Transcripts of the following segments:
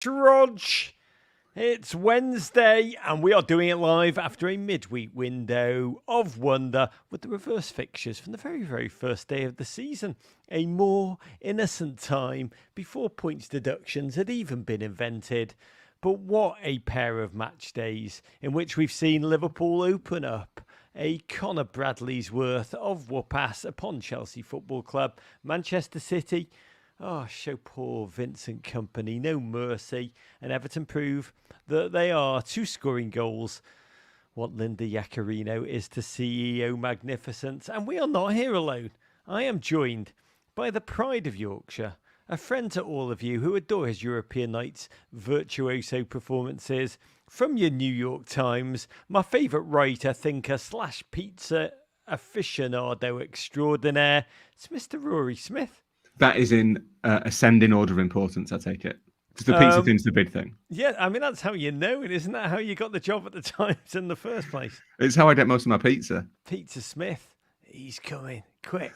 Rog, it's Wednesday and we are doing it live after a midweek window of wonder with the reverse fixtures from the very, very first day of the season. A more innocent time before points deductions had even been invented. But what a pair of match days in which we've seen Liverpool open up a Conor Bradley's worth of whoop-ass upon Chelsea Football Club. Manchester City, show poor Vincent Kompany no mercy, and Everton prove that they are to scoring goals what Linda Yaccarino is to CEO magnificence. And we are not here alone. I am joined by the pride of Yorkshire, a friend to all of you who adore his European nights virtuoso performances, from your New York Times, my favourite writer, thinker / pizza aficionado extraordinaire. It's Mr. Rory Smith. That is in ascending order of importance, I take it. Because the pizza thing's the big thing. Yeah, I mean, that's how you know it. Isn't that how you got the job at the Times in the first place? It's how I get most of my pizza. Pizza Smith, he's coming quick.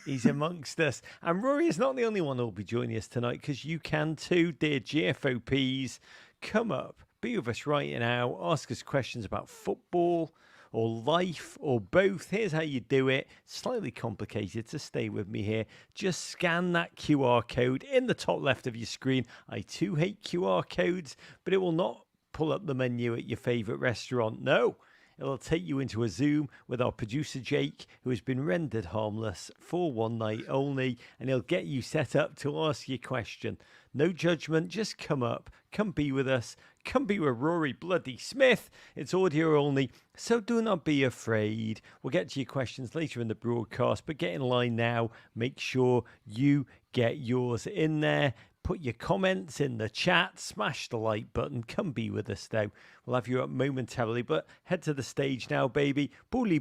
He's amongst us. And Rory is not the only one who will be joining us tonight, because you can too, dear GFOPs. Come up, be with us right now, ask us questions about football or life or both. Here's how you do it. Slightly complicated, so stay with me here. Just scan that QR code in the top left of your screen. I too hate QR codes, but it will not pull up the menu at your favourite restaurant. No, it'll take you into a Zoom with our producer Jake, who has been rendered harmless for one night only, and he'll get you set up to ask your question. No judgment, just come up, come be with us, come be with Rory Bloody Smith. It's audio only, so do not be afraid. We'll get to your questions later in the broadcast, but get in line now. Make sure you get yours in there. Put your comments in the chat, smash the like button, come be with us though. We'll have you up momentarily, but head to the stage now, baby. Pulley,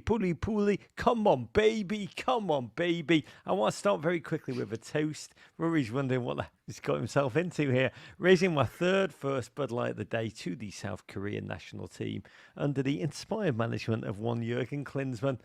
come on, baby, come on, baby. I want to start very quickly with a toast. Rory's wondering what he's got himself into here. Raising my third first Bud Light of the day to the South Korean national team under the inspired management of one Jurgen Klinsmann.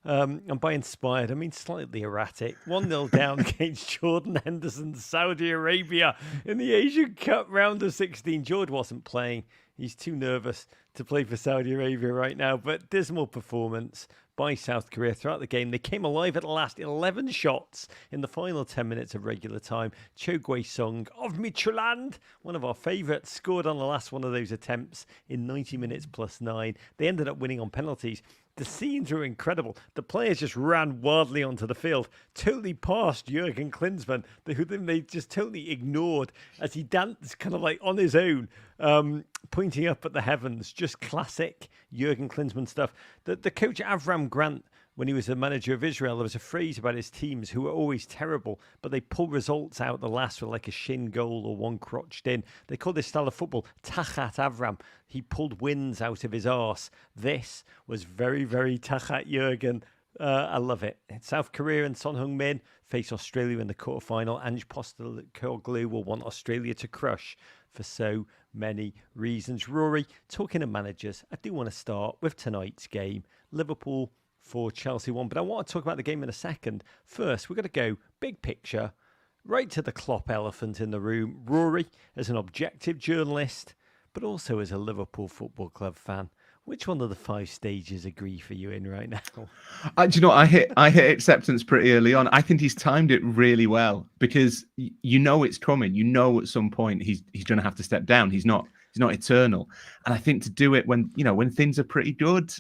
And by inspired, I mean slightly erratic. 1-0 down against Jordan Henderson's Saudi Arabia in the Asian Cup round of 16. Jordan wasn't playing. He's too nervous to play for Saudi Arabia right now. But dismal performance by South Korea throughout the game. They came alive at the last 11 shots in the final 10 minutes of regular time. Cho Gui-sung of Midtjylland, one of our favourites, scored on the last one of those attempts in 90 minutes plus 9. They ended up winning on penalties. The scenes were incredible. The players just ran wildly onto the field, totally past Jurgen Klinsmann, who they just totally ignored as he danced kind of like on his own, pointing up at the heavens. Just classic Jurgen Klinsmann stuff. The coach Avram Grant, when he was the manager of Israel, there was a phrase about his teams who were always terrible, but they pull results out the last with like a shin goal or one crotched in. They call this style of football Tachat Avram. He pulled wins out of his arse. This was very, very Tachat Jurgen. I love it. South Korea and Son Heung-min face Australia in the quarterfinal. Ange Postecoglou will want Australia to crush for so many reasons. Rory, talking of managers, I do want to start with tonight's game. Liverpool 4, Chelsea 1. But I want to talk about the game in a second. First, we're going to go big picture, right to the Klopp elephant in the room. Rory, as an objective journalist, but also as a Liverpool Football Club fan, which one of the 5 stages of grief are you in right now? Do you know, I hit acceptance pretty early on. I think he's timed it really well, because you know it's coming. You know at some point he's going to have to step down. He's not eternal. And I think to do it when things are pretty good,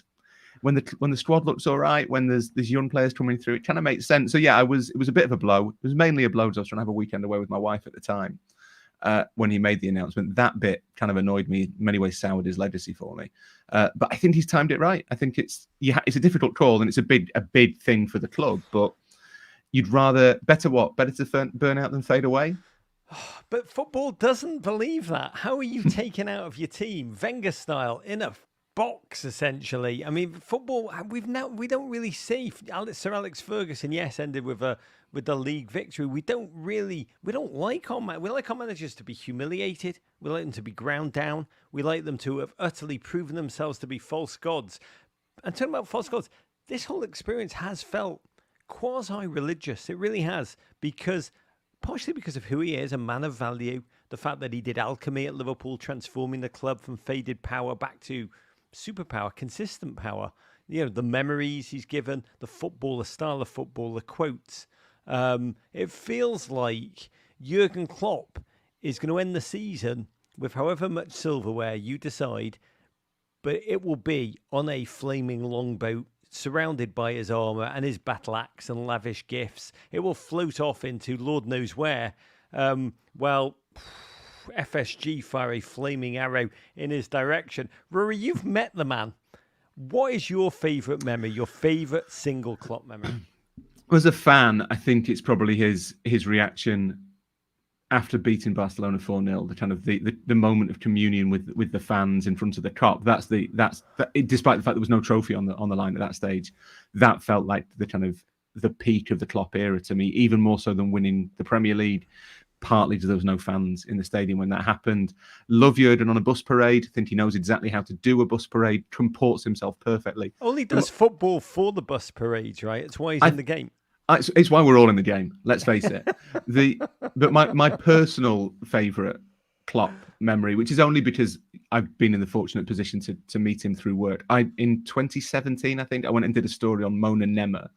when the squad looks all right, when there's young players coming through, it kind of makes sense. So yeah, it was a bit of a blow. It was mainly a blow because I was trying to have a weekend away with my wife at the time. When he made the announcement, that bit kind of annoyed me. In many ways, soured his legacy for me. But I think he's timed it right. I think it's a difficult call, and it's a big thing for the club. But you'd rather better to burn out than fade away. But football doesn't believe that. How are you taken out of your team, Wenger style, in a box essentially? I mean, football we don't really see. Sir Alex Ferguson, yes, ended with the league victory. We don't like our managers to be humiliated. We like them to be ground down. We like them to have utterly proven themselves to be false gods. And talking about false gods, this whole experience has felt quasi-religious. It really has, because partially because of who he is, a man of value, the fact that he did alchemy at Liverpool, transforming the club from faded power back to superpower, consistent power. The memories he's given, the football, the style of football, the quotes. It feels like Jurgen Klopp is going to end the season with however much silverware you decide, but it will be on a flaming longboat, surrounded by his armour and his battle axe and lavish gifts. It will float off into Lord knows where. FSG fire a flaming arrow in his direction. Rory, you've met the man. What is your favourite memory, your favourite single Klopp memory? As a fan, I think it's probably his reaction after beating Barcelona 4-0, the kind of the moment of communion with the fans in front of the Kop. That's despite the fact there was no trophy on the line at that stage, that felt like the kind of the peak of the Klopp era to me, even more so than winning the Premier League. Partly because there was no fans in the stadium when that happened. Love Jurgen on a bus parade. Think he knows exactly how to do a bus parade. Comports himself perfectly. Only does football for the bus parades, right? It's why he's in the game. It's why we're all in the game. Let's face it. But my personal favourite Klopp memory, which is only because I've been in the fortunate position to meet him through work. In 2017, I think I went and did a story on Mona Nemmer,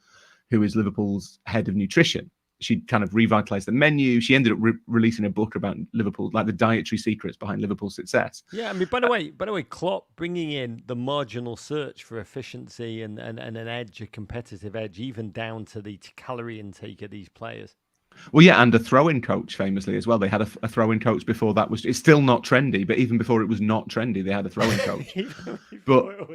who is Liverpool's head of nutrition. She kind of revitalised the menu. She ended up releasing a book about Liverpool, like the dietary secrets behind Liverpool's success. Yeah, I mean, by the way, Klopp bringing in the marginal search for efficiency and an edge, a competitive edge, even down to the calorie intake of these players. Well, yeah, and a throw-in coach famously as well. They had a throw-in coach before that was. It's still not trendy, but even before it was not trendy, they had a throw-in coach. But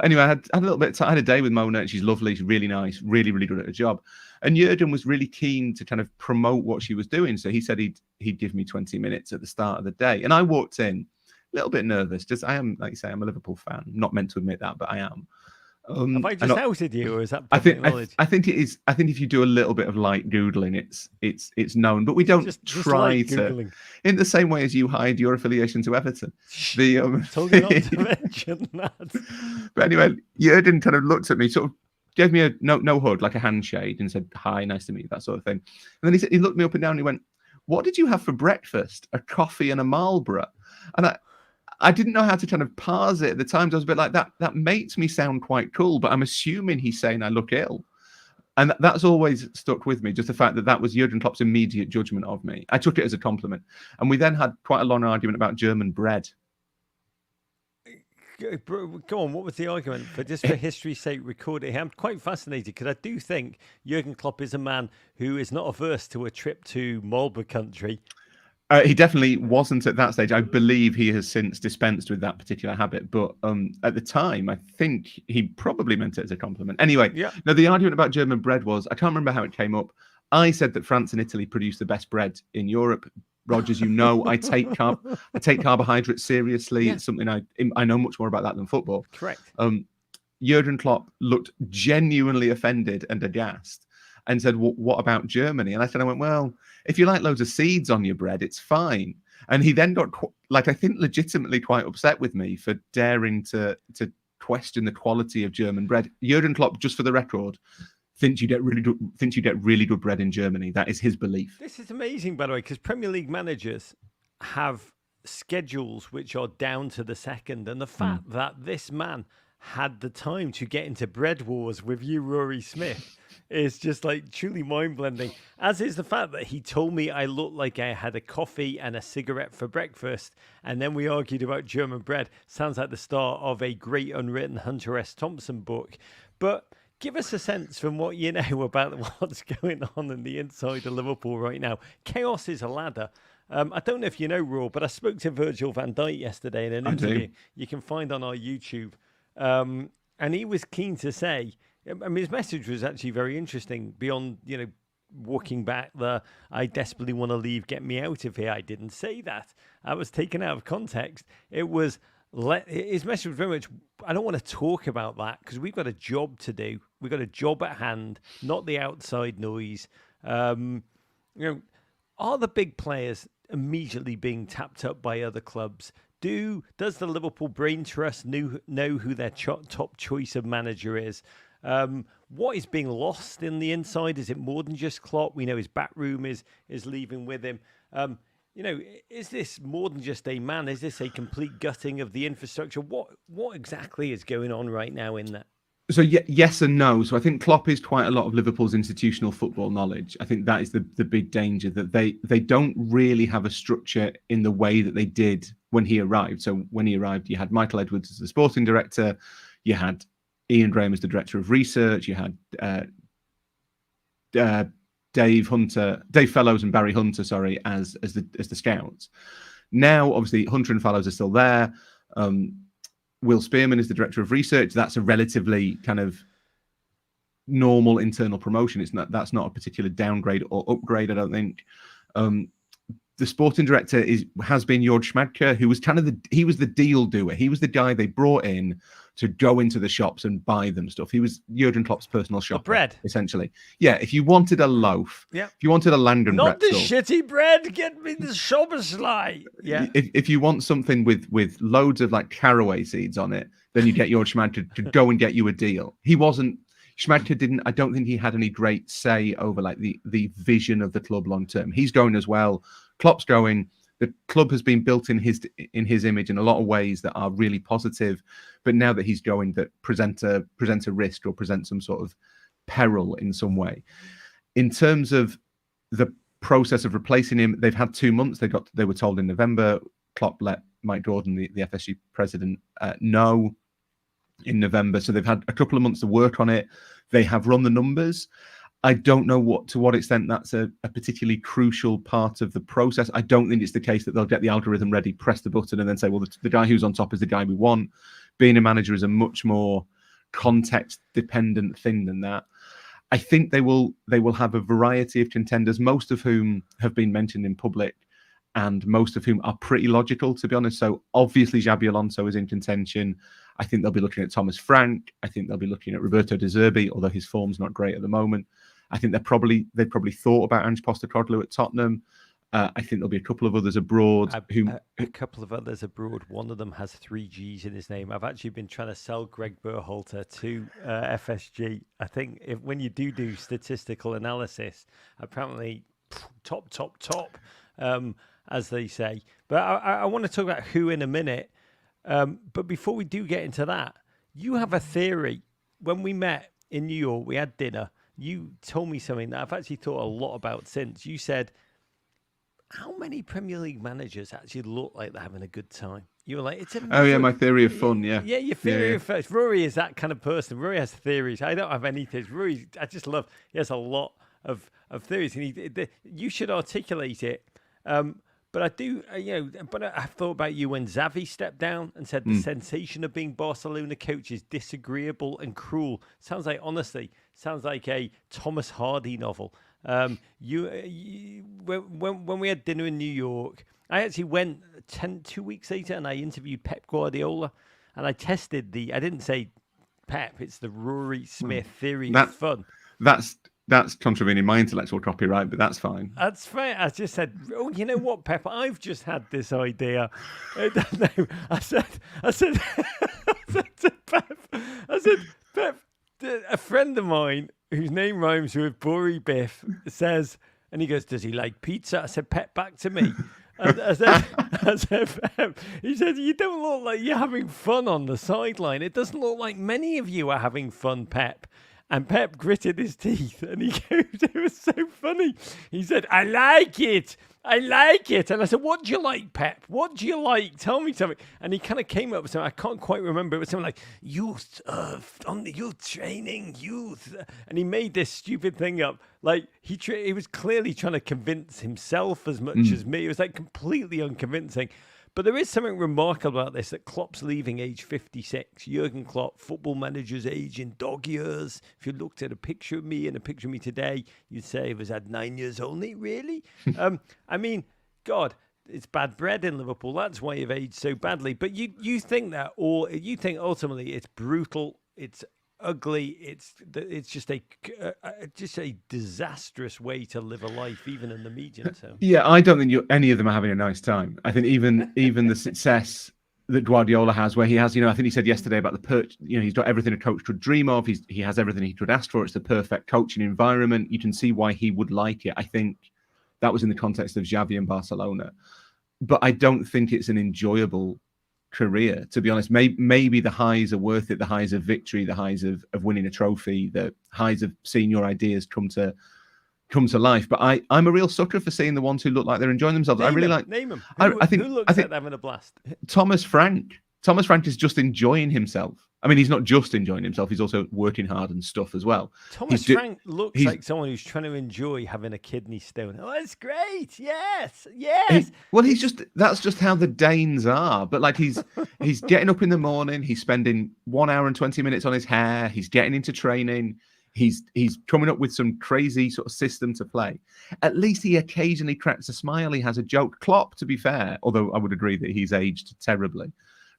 anyway, I had a little bit. I had a day with Mona, and she's lovely. She's really nice, really, really good at her job. And Jurgen was really keen to kind of promote what she was doing. So he said he'd give me 20 minutes at the start of the day, and I walked in a little bit nervous. Just I am, like you say, I'm a Liverpool fan. I'm not meant to admit that, but I am. Have I just outed you, or is that I public knowledge? I think it is. I think if you do a little bit of light googling, it's known. But we don't just try light to, Googling. in the same way as you hide your affiliation to Everton. Told you not to mention that. But anyway, Jurgen kind of looked at me, sort of gave me a no hug, like a handshake, and said, "Hi, nice to meet you," that sort of thing. And then he looked me up and down and he went, "What did you have for breakfast? A coffee and a Marlboro?" And I didn't know how to kind of parse it at the time. So I was a bit like, that makes me sound quite cool, but I'm assuming he's saying I look ill. And that's always stuck with me, just the fact that was Jurgen Klopp's immediate judgment of me. I took it as a compliment. And we then had quite a long argument about German bread. Go on, what was the argument? For history's sake, record it here. I'm quite fascinated because I do think Jurgen Klopp is a man who is not averse to a trip to Marlborough country. He definitely wasn't at that stage. I believe he has since dispensed with that particular habit. But at the time, I think he probably meant it as a compliment. Anyway, yeah. Now the argument about German bread was, I can't remember how it came up. I said that France and Italy produce the best bread in Europe. Rog, as you know, I take carbohydrates seriously. Yeah. It's something I know much more about that than football. Correct. Jurgen Klopp looked genuinely offended and aghast and said, what about Germany? And I went, well, if you like loads of seeds on your bread, it's fine. And he then got, I think, legitimately quite upset with me for daring to question the quality of German bread. Jurgen Klopp, just for the record, thinks you get really good bread in Germany. That is his belief. This is amazing, by the way, because Premier League managers have schedules which are down to the second. And the fact that this man had the time to get into bread wars with you, Rory Smith, is just like truly mind-blending. As is the fact that he told me I looked like I had a coffee and a cigarette for breakfast, and then we argued about German bread. Sounds like the start of a great unwritten Hunter S. Thompson book. But give us a sense from what you know about what's going on in the inside of Liverpool right now. Chaos is a ladder. I don't know if you know, Raw, but I spoke to Virgil van Dijk yesterday in an interview you can find on our YouTube. And he was keen to say, I mean, his message was actually very interesting beyond, walking back I desperately want to leave, get me out of here. I didn't say that. I was taken out of context. It was, his message was very much, I don't want to talk about that because we've got a job to do. We've got a job at hand, not the outside noise. Are the big players immediately being tapped up by other clubs? Does the Liverpool Brain Trust know who their top choice of manager is? What is being lost in the inside? Is it more than just Klopp? We know his back room is leaving with him. Is this more than just a man? Is this a complete gutting of the infrastructure? What exactly is going on right now in that? So yes and no. So I think Klopp is quite a lot of Liverpool's institutional football knowledge. I think that is the big danger, that they don't really have a structure in the way that they did when he arrived. So when he arrived, you had Michael Edwards as the sporting director, you had Ian Graham as the director of research, you had Dave Fellows and Barry Hunter, as the scouts. Now, obviously, Hunter and Fellows are still there. Will Spearman is the director of research. That's a relatively kind of normal internal promotion. That's not a particular downgrade or upgrade, I don't think. The sporting director has been Jörg Schmadtke, who was he was the deal doer. He was the guy they brought in to go into the shops and buy them stuff. He was Jurgen Klopp's personal shopper. The bread, essentially. Yeah, if you wanted a loaf, if you wanted a Langen not pretzel, the shitty bread, get me the Schoberslei. Yeah. If you want something with loads of like caraway seeds on it, then you get Jörg Schmadtke to go and get you a deal. Schmadtke I don't think he had any great say over like the vision of the club long term. He's going as well. Klopp's going. The club has been built in his image in a lot of ways that are really positive, but now that he's going, that present a risk or present some sort of peril in some way. In terms of the process of replacing him, they've had 2 months. They were told in November. Klopp let Mike Gordon, the FSG president, know in November. So they've had a couple of months to work on it. They have run the numbers. I don't know to what extent that's a particularly crucial part of the process. I don't think it's the case that they'll get the algorithm ready, press the button, and then say, well, the guy who's on top is the guy we want. Being a manager is a much more context-dependent thing than that. I think they will have a variety of contenders, most of whom have been mentioned in public, and most of whom are pretty logical, to be honest. So obviously Xabi Alonso is in contention. I think they'll be looking at Thomas Frank. I think they'll be looking at Roberto De Zerbi, although his form's not great at the moment. I think they've probably thought about Ange Postecoglou at Tottenham. I think there'll be a couple of others abroad. A couple of others abroad. One of them has 3 Gs in his name. I've actually been trying to sell Greg Berhalter to FSG. I think when you do statistical analysis, apparently top, as they say. But I want to talk about who in a minute. But before we do get into that, you have a theory. When we met in New York, we had dinner. You told me something that I've actually thought a lot about since. You said, how many Premier League managers actually look like they're having a good time? You were like, it's amazing. Oh, yeah, my theory of fun, yeah. Yeah, your theory of fun. Rory is that kind of person. Rory has theories. I don't have any theories. Rory, I just love, he has a lot of theories. And you should articulate it. But I do, but I've thought about you when Xavi stepped down and said the sensation of being Barcelona coach is disagreeable and cruel. Sounds like a Thomas Hardy novel. When we had dinner in New York, I actually went 2 weeks later and I interviewed Pep Guardiola, and I tested I didn't say Pep, it's the Rory Smith theory of fun. That's contravening my intellectual copyright, but that's fine. That's fair. I just said, oh, you know what, Pep? I've just had this idea. I said to Pep, Pep, a friend of mine whose name rhymes with Bori Biff says, and he goes, does he like pizza? I said, Pep, back to me. I said, Pep, he said, you don't look like you're having fun on the sideline. It doesn't look like many of you are having fun, Pep. And Pep gritted his teeth and he goes, it was so funny. He said, I like it. And I said, what do you like, Pep? What do you like? Tell me something. And he kind of came up with something. I can't quite remember. It was something like, youth, on the youth training, youth. And he made this stupid thing up. Like, he was clearly trying to convince himself as much as me. It was like completely unconvincing. But there is something remarkable about this, that Klopp's leaving age 56. Jurgen Klopp, football manager's age in dog years. If you looked at a picture of me and a picture of me today, you'd say he was at 9 years only, really? I mean, God, it's bad bread in Liverpool. That's why you've aged so badly. But you think that, or you think ultimately it's brutal, it's ugly, it's just a disastrous way to live a life, even in the medium term. Yeah, I don't think any of them are having a nice time. I think even the success that Guardiola has, where he has, I think he said yesterday about the perch, he's got everything a coach could dream of. He has everything he could ask for. It's the perfect coaching environment. You can see why he would like it. I think that was in the context of Xavi and Barcelona. But I don't think it's an enjoyable career, to be honest. Maybe the highs are worth it, the highs of victory, the highs of winning a trophy, the highs of seeing your ideas come to life. But I'm a real sucker for seeing the ones who look like they're enjoying themselves. Name I really him, like. Name him. I think who looks like they're having a blast? Thomas Frank. Thomas Frank is just enjoying himself. I mean, he's not just enjoying himself; he's also working hard and stuff as well. Thomas Frank looks like someone who's trying to enjoy having a kidney stone. Oh, that's great! Yes. That's just how the Danes are. But like he's getting up in the morning. He's spending 1 hour and 20 minutes on his hair. He's getting into training. He's coming up with some crazy sort of system to play. At least he occasionally cracks a smile. He has a joke. Klopp, to be fair, although I would agree that he's aged terribly,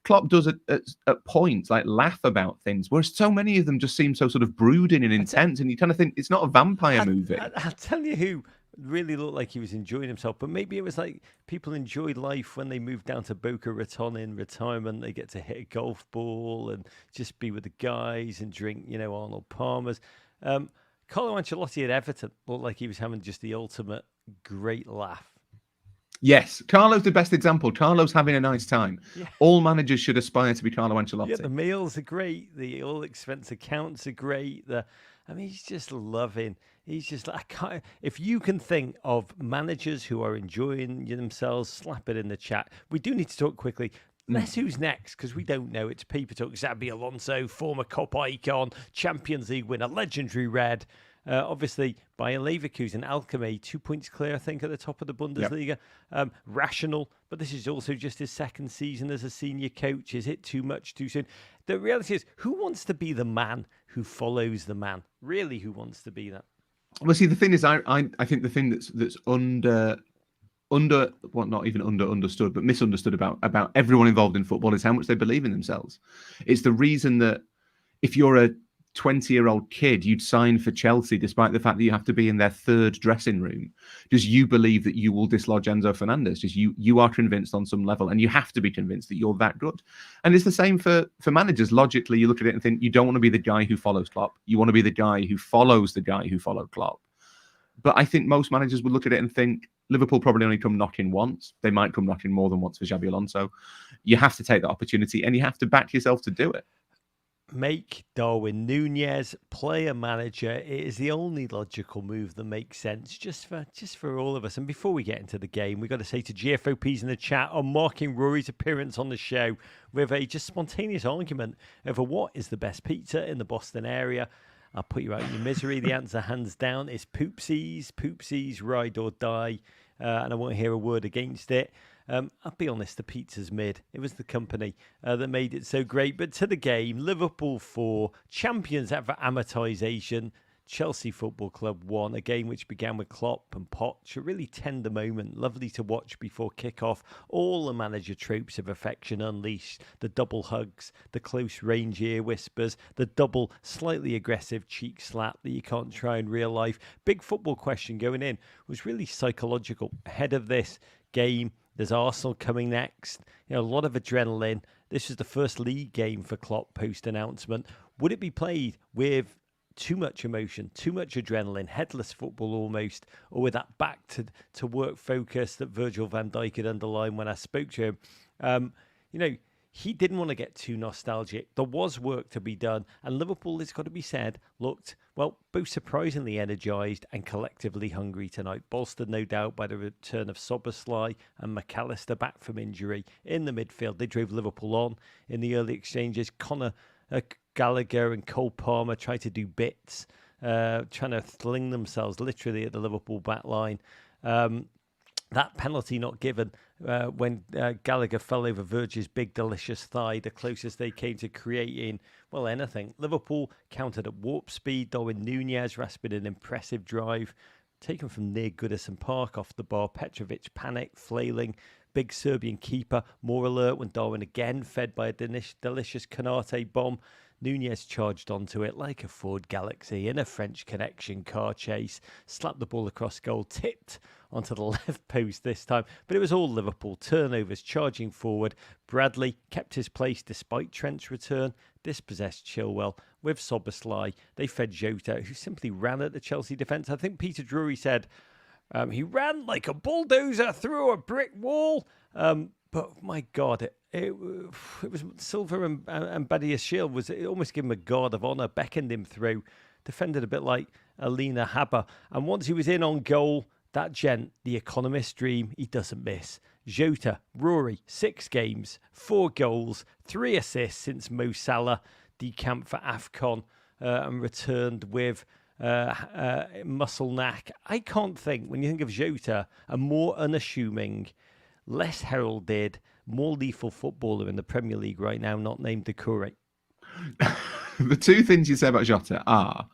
Klopp does at points like laugh about things, whereas so many of them just seem so sort of brooding and intense, and you kind of think it's not a vampire movie. I'll tell you who really looked like he was enjoying himself, but maybe it was like people enjoy life when they move down to Boca Raton in retirement. They get to hit a golf ball and just be with the guys and drink, Arnold Palmer's. Carlo Ancelotti at Everton looked like he was having just the ultimate great laugh. Yes, Carlo's the best example. Carlo's having a nice time. Yeah. All managers should aspire to be Carlo Ancelotti. Yeah, the meals are great. The all-expense accounts are great. He's just loving. He's just like, if you can think of managers who are enjoying themselves, slap it in the chat. We do need to talk quickly. Guess who's next, because we don't know. It's Paper Talk. Xabi Alonso, former Cup icon, Champions League winner, legendary Red. Obviously, Bayer Leverkusen, Alchemy, 2 points clear, I think, at the top of the Bundesliga. Yep. Rational, but this is also just his second season as a senior coach. Is it too much too soon? The reality is, who wants to be the man who follows the man? Really, who wants to be that? Well, see, the thing is, I think the thing that's not even understood, but misunderstood about everyone involved in football is how much they believe in themselves. It's the reason that if you're a 20-year-old kid, you'd sign for Chelsea despite the fact that you have to be in their third dressing room. Just you believe that you will dislodge Enzo Fernandez. Just you are convinced on some level, and you have to be convinced that you're that good. And it's the same for managers. Logically, you look at it and think you don't want to be the guy who follows Klopp. You want to be the guy who follows the guy who followed Klopp. But I think most managers would look at it and think Liverpool probably only come knocking once. They might come knocking more than once for Xabi Alonso. You have to take that opportunity, and you have to back yourself to do it. Make Darwin Núñez player manager. It is the only logical move that makes sense just for all of us. And before we get into the game, we've got to say to GFOPs in the chat on marking Rory's appearance on the show with a just spontaneous argument over what is the best pizza in the Boston area. I'll put you out of your misery. The answer, hands down, is Poopsies. Poopsies, ride or die. And I won't hear a word against it. I'll be honest, the pizza's mid. It was the company that made it so great. But to the game, Liverpool 4, champions for amortization. Chelsea Football Club 1, a game which began with Klopp and Poch. A really tender moment, lovely to watch before kick-off. All the manager tropes of affection unleashed. The double hugs, the close range ear whispers, the double slightly aggressive cheek slap that you can't try in real life. Big football question going in was really psychological. Ahead of this game, there's Arsenal coming next. A lot of adrenaline. This is the first league game for Klopp post-announcement. Would it be played with too much emotion, too much adrenaline, headless football almost, or with that back to work focus that Virgil van Dijk had underlined when I spoke to him? He didn't want to get too nostalgic. There was work to be done, and Liverpool, it's got to be said, looked, well, both surprisingly energised and collectively hungry tonight, bolstered no doubt by the return of Szoboszlai and McAllister back from injury in the midfield. They drove Liverpool on in the early exchanges. Conor Gallagher and Cole Palmer tried to do bits, trying to fling themselves literally at the Liverpool back line. That penalty not given when Gallagher fell over Virgil's big, delicious thigh, the closest they came to creating, well, anything. Liverpool countered at warp speed. Darwin Núñez rasping an impressive drive, taken from near Goodison Park off the bar. Petrovic panicked, flailing. Big Serbian keeper, more alert when Darwin again fed by a delicious Canate bomb. Nunez charged onto it like a Ford Galaxy in a French Connection car chase, slapped the ball across goal, tipped onto the left post this time, but it was all Liverpool. Turnovers charging forward. Bradley kept his place despite Trent's return, dispossessed Chilwell with Szoboszlai. They fed Jota, who simply ran at the Chelsea defence. I think Peter Drury said he ran like a bulldozer through a brick wall. But my God, it was Silva and Badiashile it almost gave him a guard of honour, beckoned him through, defended a bit like Alina Haber. And once he was in on goal, that gent, the economist dream, he doesn't miss. Jota, Rory, 6 games, 4 goals, 3 assists since Mo Salah decamped for AFCON and returned with muscle knack. I can't think, when you think of Jota, a more unassuming, less heralded, more lethal footballer in the Premier League right now, not named Doucouré. The two things you say about Jota are,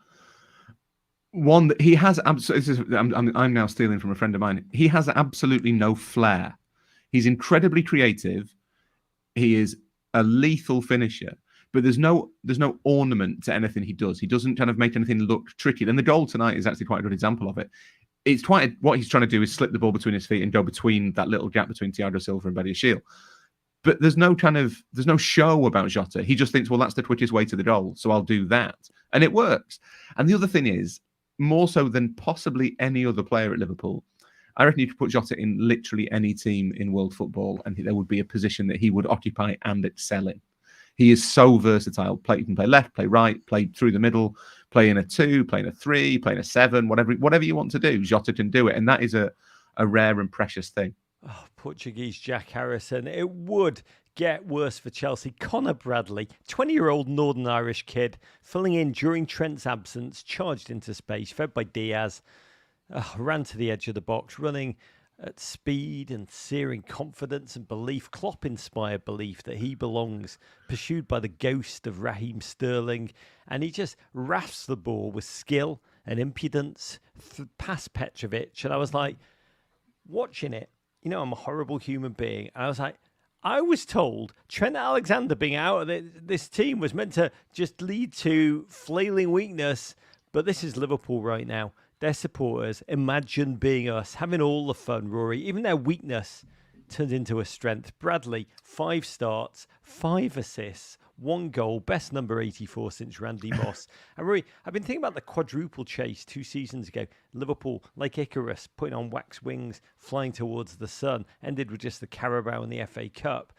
one, that he has absolutely. I'm now stealing from a friend of mine. He has absolutely no flair. He's incredibly creative. He is a lethal finisher, but there's no ornament to anything he does. He doesn't kind of make anything look tricky. And the goal tonight is actually quite a good example of it. It's what he's trying to do is slip the ball between his feet and go between that little gap between Thiago Silva and Badiashile. But there's no show about Jota. He just thinks, well, that's the quickest way to the goal, so I'll do that, and it works. And the other thing is, more so than possibly any other player at Liverpool, I reckon you could put Jota in literally any team in world football, and there would be a position that he would occupy and excel in. He is so versatile. He can play left, play right, play through the middle, play in a 2, play in a 3, play in a 7, whatever you want to do, Jota can do it, and that is a rare and precious thing. Oh, Portuguese Jack Harrison. It would get worse for Chelsea. Conor Bradley, 20-year-old Northern Irish kid, filling in during Trent's absence, charged into space, fed by Diaz, ran to the edge of the box, running at speed and searing confidence and belief, Klopp-inspired belief that he belongs, pursued by the ghost of Raheem Sterling, and he just rafts the ball with skill and impudence past Petrovic, and I was like, watching it, I'm a horrible human being. I was like, I was told Trent Alexander being out of this team was meant to just lead to flailing weakness. But this is Liverpool right now. Their supporters, imagine being us, having all the fun, Rory. Even their weakness turned into a strength. Bradley, 5 starts, 5 assists, 1 goal, best number 84 since Randy Moss. And Rory, I've been thinking about the quadruple chase 2 seasons ago. Liverpool, like Icarus, putting on wax wings, flying towards the sun, ended with just the Carabao and the FA Cup.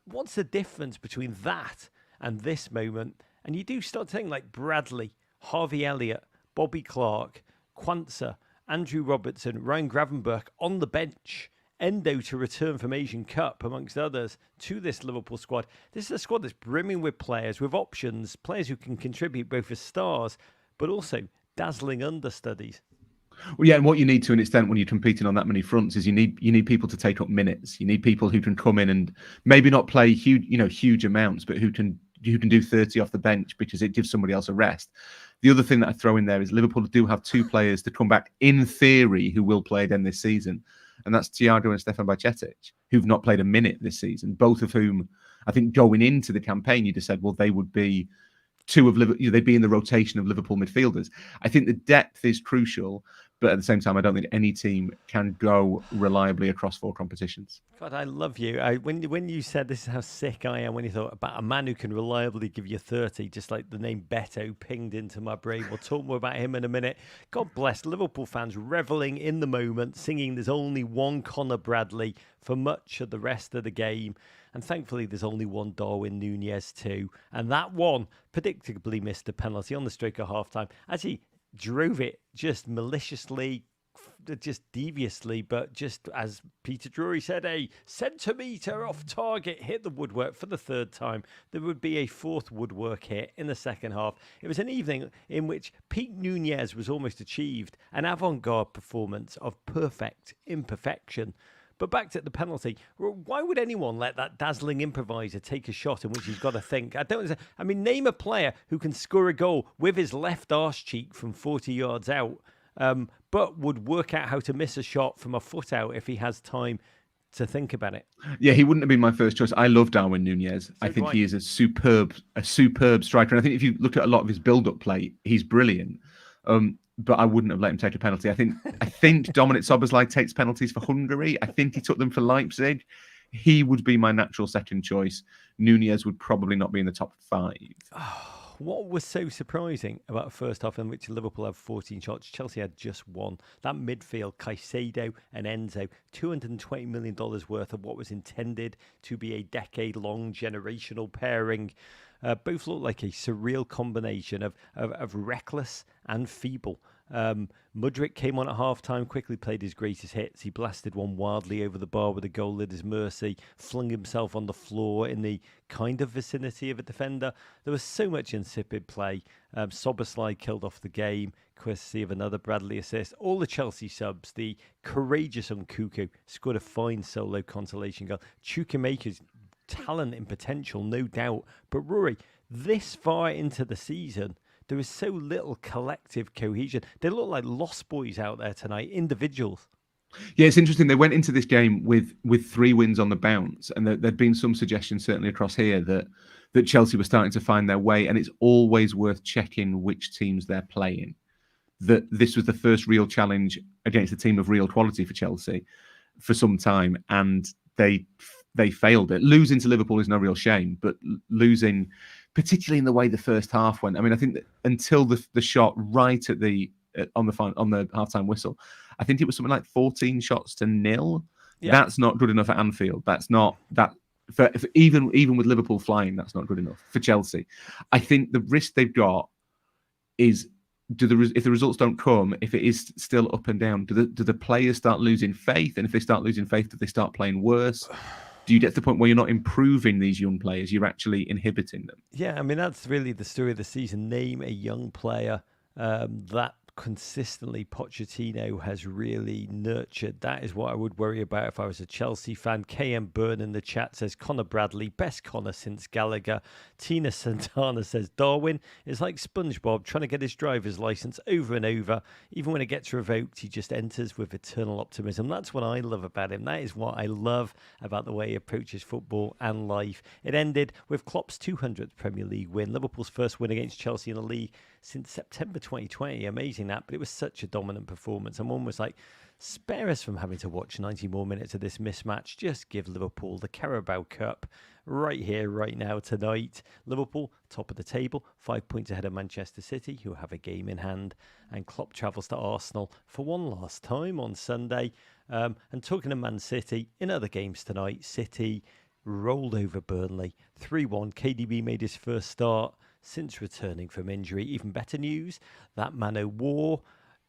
What's the difference between that and this moment? And you do start to think like Bradley, Harvey Elliott, Bobby Clark, Kwanzaa, Andrew Robertson, Ryan Gravenberch on the bench, Endo to return from Asian Cup, amongst others, to this Liverpool squad. This is a squad that's brimming with players, with options, players who can contribute both as stars, but also dazzling understudies. Well, yeah, and what you need to an extent when you're competing on that many fronts is you need people to take up minutes. You need people who can come in and maybe not play huge amounts, but who can do 30 off the bench because it gives somebody else a rest. The other thing that I throw in there is Liverpool do have 2 players to come back in theory who will play again this season, and that's Thiago and Stefan Bajcetic, who've not played a minute this season, both of whom I think going into the campaign you'd have said, well, they would be 2 of Liverpool, they'd be in the rotation of Liverpool midfielders. I think the depth is crucial, but at the same time, I don't think any team can go reliably across 4 competitions. God, I love you. When you said this is how sick I am, when you thought about a man who can reliably give you 30, just like the name Beto pinged into my brain. We'll talk more about him in a minute. God bless Liverpool fans reveling in the moment, singing there's only one Conor Bradley for much of the rest of the game. And thankfully, there's only one Darwin Nunez too. And that one predictably missed a penalty on the stroke of half-time. Actually, drove it just maliciously, just deviously, but just as Peter Drury said, a centimetre off target, hit the woodwork for the 3rd time. There would be a 4th woodwork hit in the second half. It was an evening in which Pete Nunez was almost achieved, an avant-garde performance of perfect imperfection. But back to the penalty, why would anyone let that dazzling improviser take a shot in which he's got to think? Name a player who can score a goal with his left arse cheek from 40 yards out, but would work out how to miss a shot from a foot out if he has time to think about it. Yeah, he wouldn't have been my first choice. I love Darwin Núñez. I think he is a superb striker. And I think if you look at a lot of his build-up play, he's brilliant. But I wouldn't have let him take a penalty. I think Dominik Szoboszlai takes penalties for Hungary. I think he took them for Leipzig. He would be my natural second choice. Núñez would probably not be in the top 5. What was so surprising about the first half in which Liverpool had 14 shots, Chelsea had just 1. That midfield, Caicedo and Enzo, $220 million worth of what was intended to be a decade-long generational pairing. Both looked like a surreal combination of reckless and feeble. Mudryk came on at half-time, quickly played his greatest hits. He blasted one wildly over the bar with a goal at his mercy, flung himself on the floor in the kind of vicinity of a defender. There was so much insipid play. Szoboszlai killed off the game, courtesy of another Bradley assist. All the Chelsea subs, the courageous Nkunku scored a fine solo consolation goal. Chukwuemeka's talent and potential, no doubt. But Rory, this far into the season, there is so little collective cohesion. They look like lost boys out there tonight, individuals. Yeah, it's interesting. They went into this game with 3 wins on the bounce, and there'd been some suggestions certainly across here that Chelsea were starting to find their way. And it's always worth checking which teams they're playing. That this was the first real challenge against a team of real quality for Chelsea for some time, and they failed it. Losing to Liverpool is no real shame, but losing, particularly in the way the first half went. I mean, I think that until the shot right at on the halftime whistle, I think it was something like 14 shots to 0. Yeah. That's not good enough at Anfield. That's not that. For even with Liverpool flying, that's not good enough for Chelsea. I think the risk they've got is if the results don't come, if it is still up and down, do the players start losing faith? And if they start losing faith, do they start playing worse? Do you get to the point where you're not improving these young players, you're actually inhibiting them? Yeah, I mean, that's really the story of the season. Name a young player that consistently Pochettino has really nurtured. That is what I would worry about if I was a Chelsea fan. KM Byrne in the chat says Connor Bradley, best Connor since Gallagher. Tina Santana says Darwin is like SpongeBob trying to get his driver's license over and over. Even when it gets revoked, he just enters with eternal optimism. That's what I love about him. That is what I love about the way he approaches football and life. It ended with Klopp's 200th Premier League win, Liverpool's first win against Chelsea in the league since September 2020. Amazing that, but it was such a dominant performance. And one was like, spare us from having to watch 90 more minutes of this mismatch. Just give Liverpool the Carabao Cup right here, right now, tonight. Liverpool, top of the table, 5 points ahead of Manchester City, who have a game in hand. And Klopp travels to Arsenal for one last time on Sunday. And talking to Man City, in other games tonight, City rolled over Burnley 3-1. KDB made his first start since returning from injury. Even better news, that man o' war,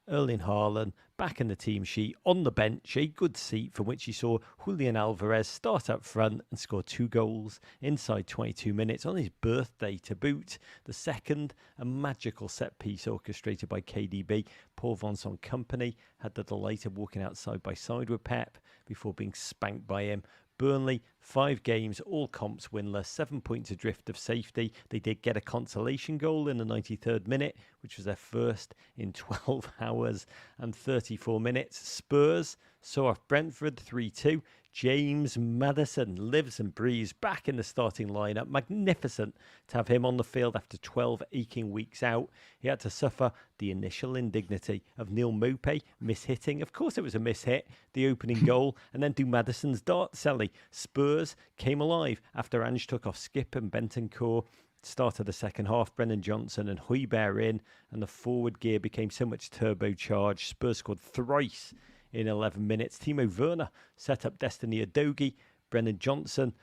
Erling Haaland, back in the team sheet, on the bench, a good seat from which he saw Julian Alvarez start up front and score 2 goals inside 22 minutes on his birthday to boot. The second, a magical set piece orchestrated by KDB. Paul Vonson Company had the delight of walking out side by side with Pep before being spanked by him. Burnley, 5 games, all comps winless, 7 points adrift of safety. They did get a consolation goal in the 93rd minute, which was their first in 12 hours and 34 minutes. Spurs saw off Brentford 3-2. James Maddison lives and breathes back in the starting lineup. Magnificent to have him on the field after 12 aching weeks out. He had to suffer the initial indignity of Neil Maupay mishitting. Of course it was a mishit, the opening goal, and then do Maddison's dart celly. Spurs came alive after Ange took off Skip and Bentancur. Start of the second half, Brennan Johnson and Højbjerg in, and the forward gear became so much turbocharged. Spurs scored thrice in 11 minutes. Timo Werner set up Destiny Udogie. Brennan Johnson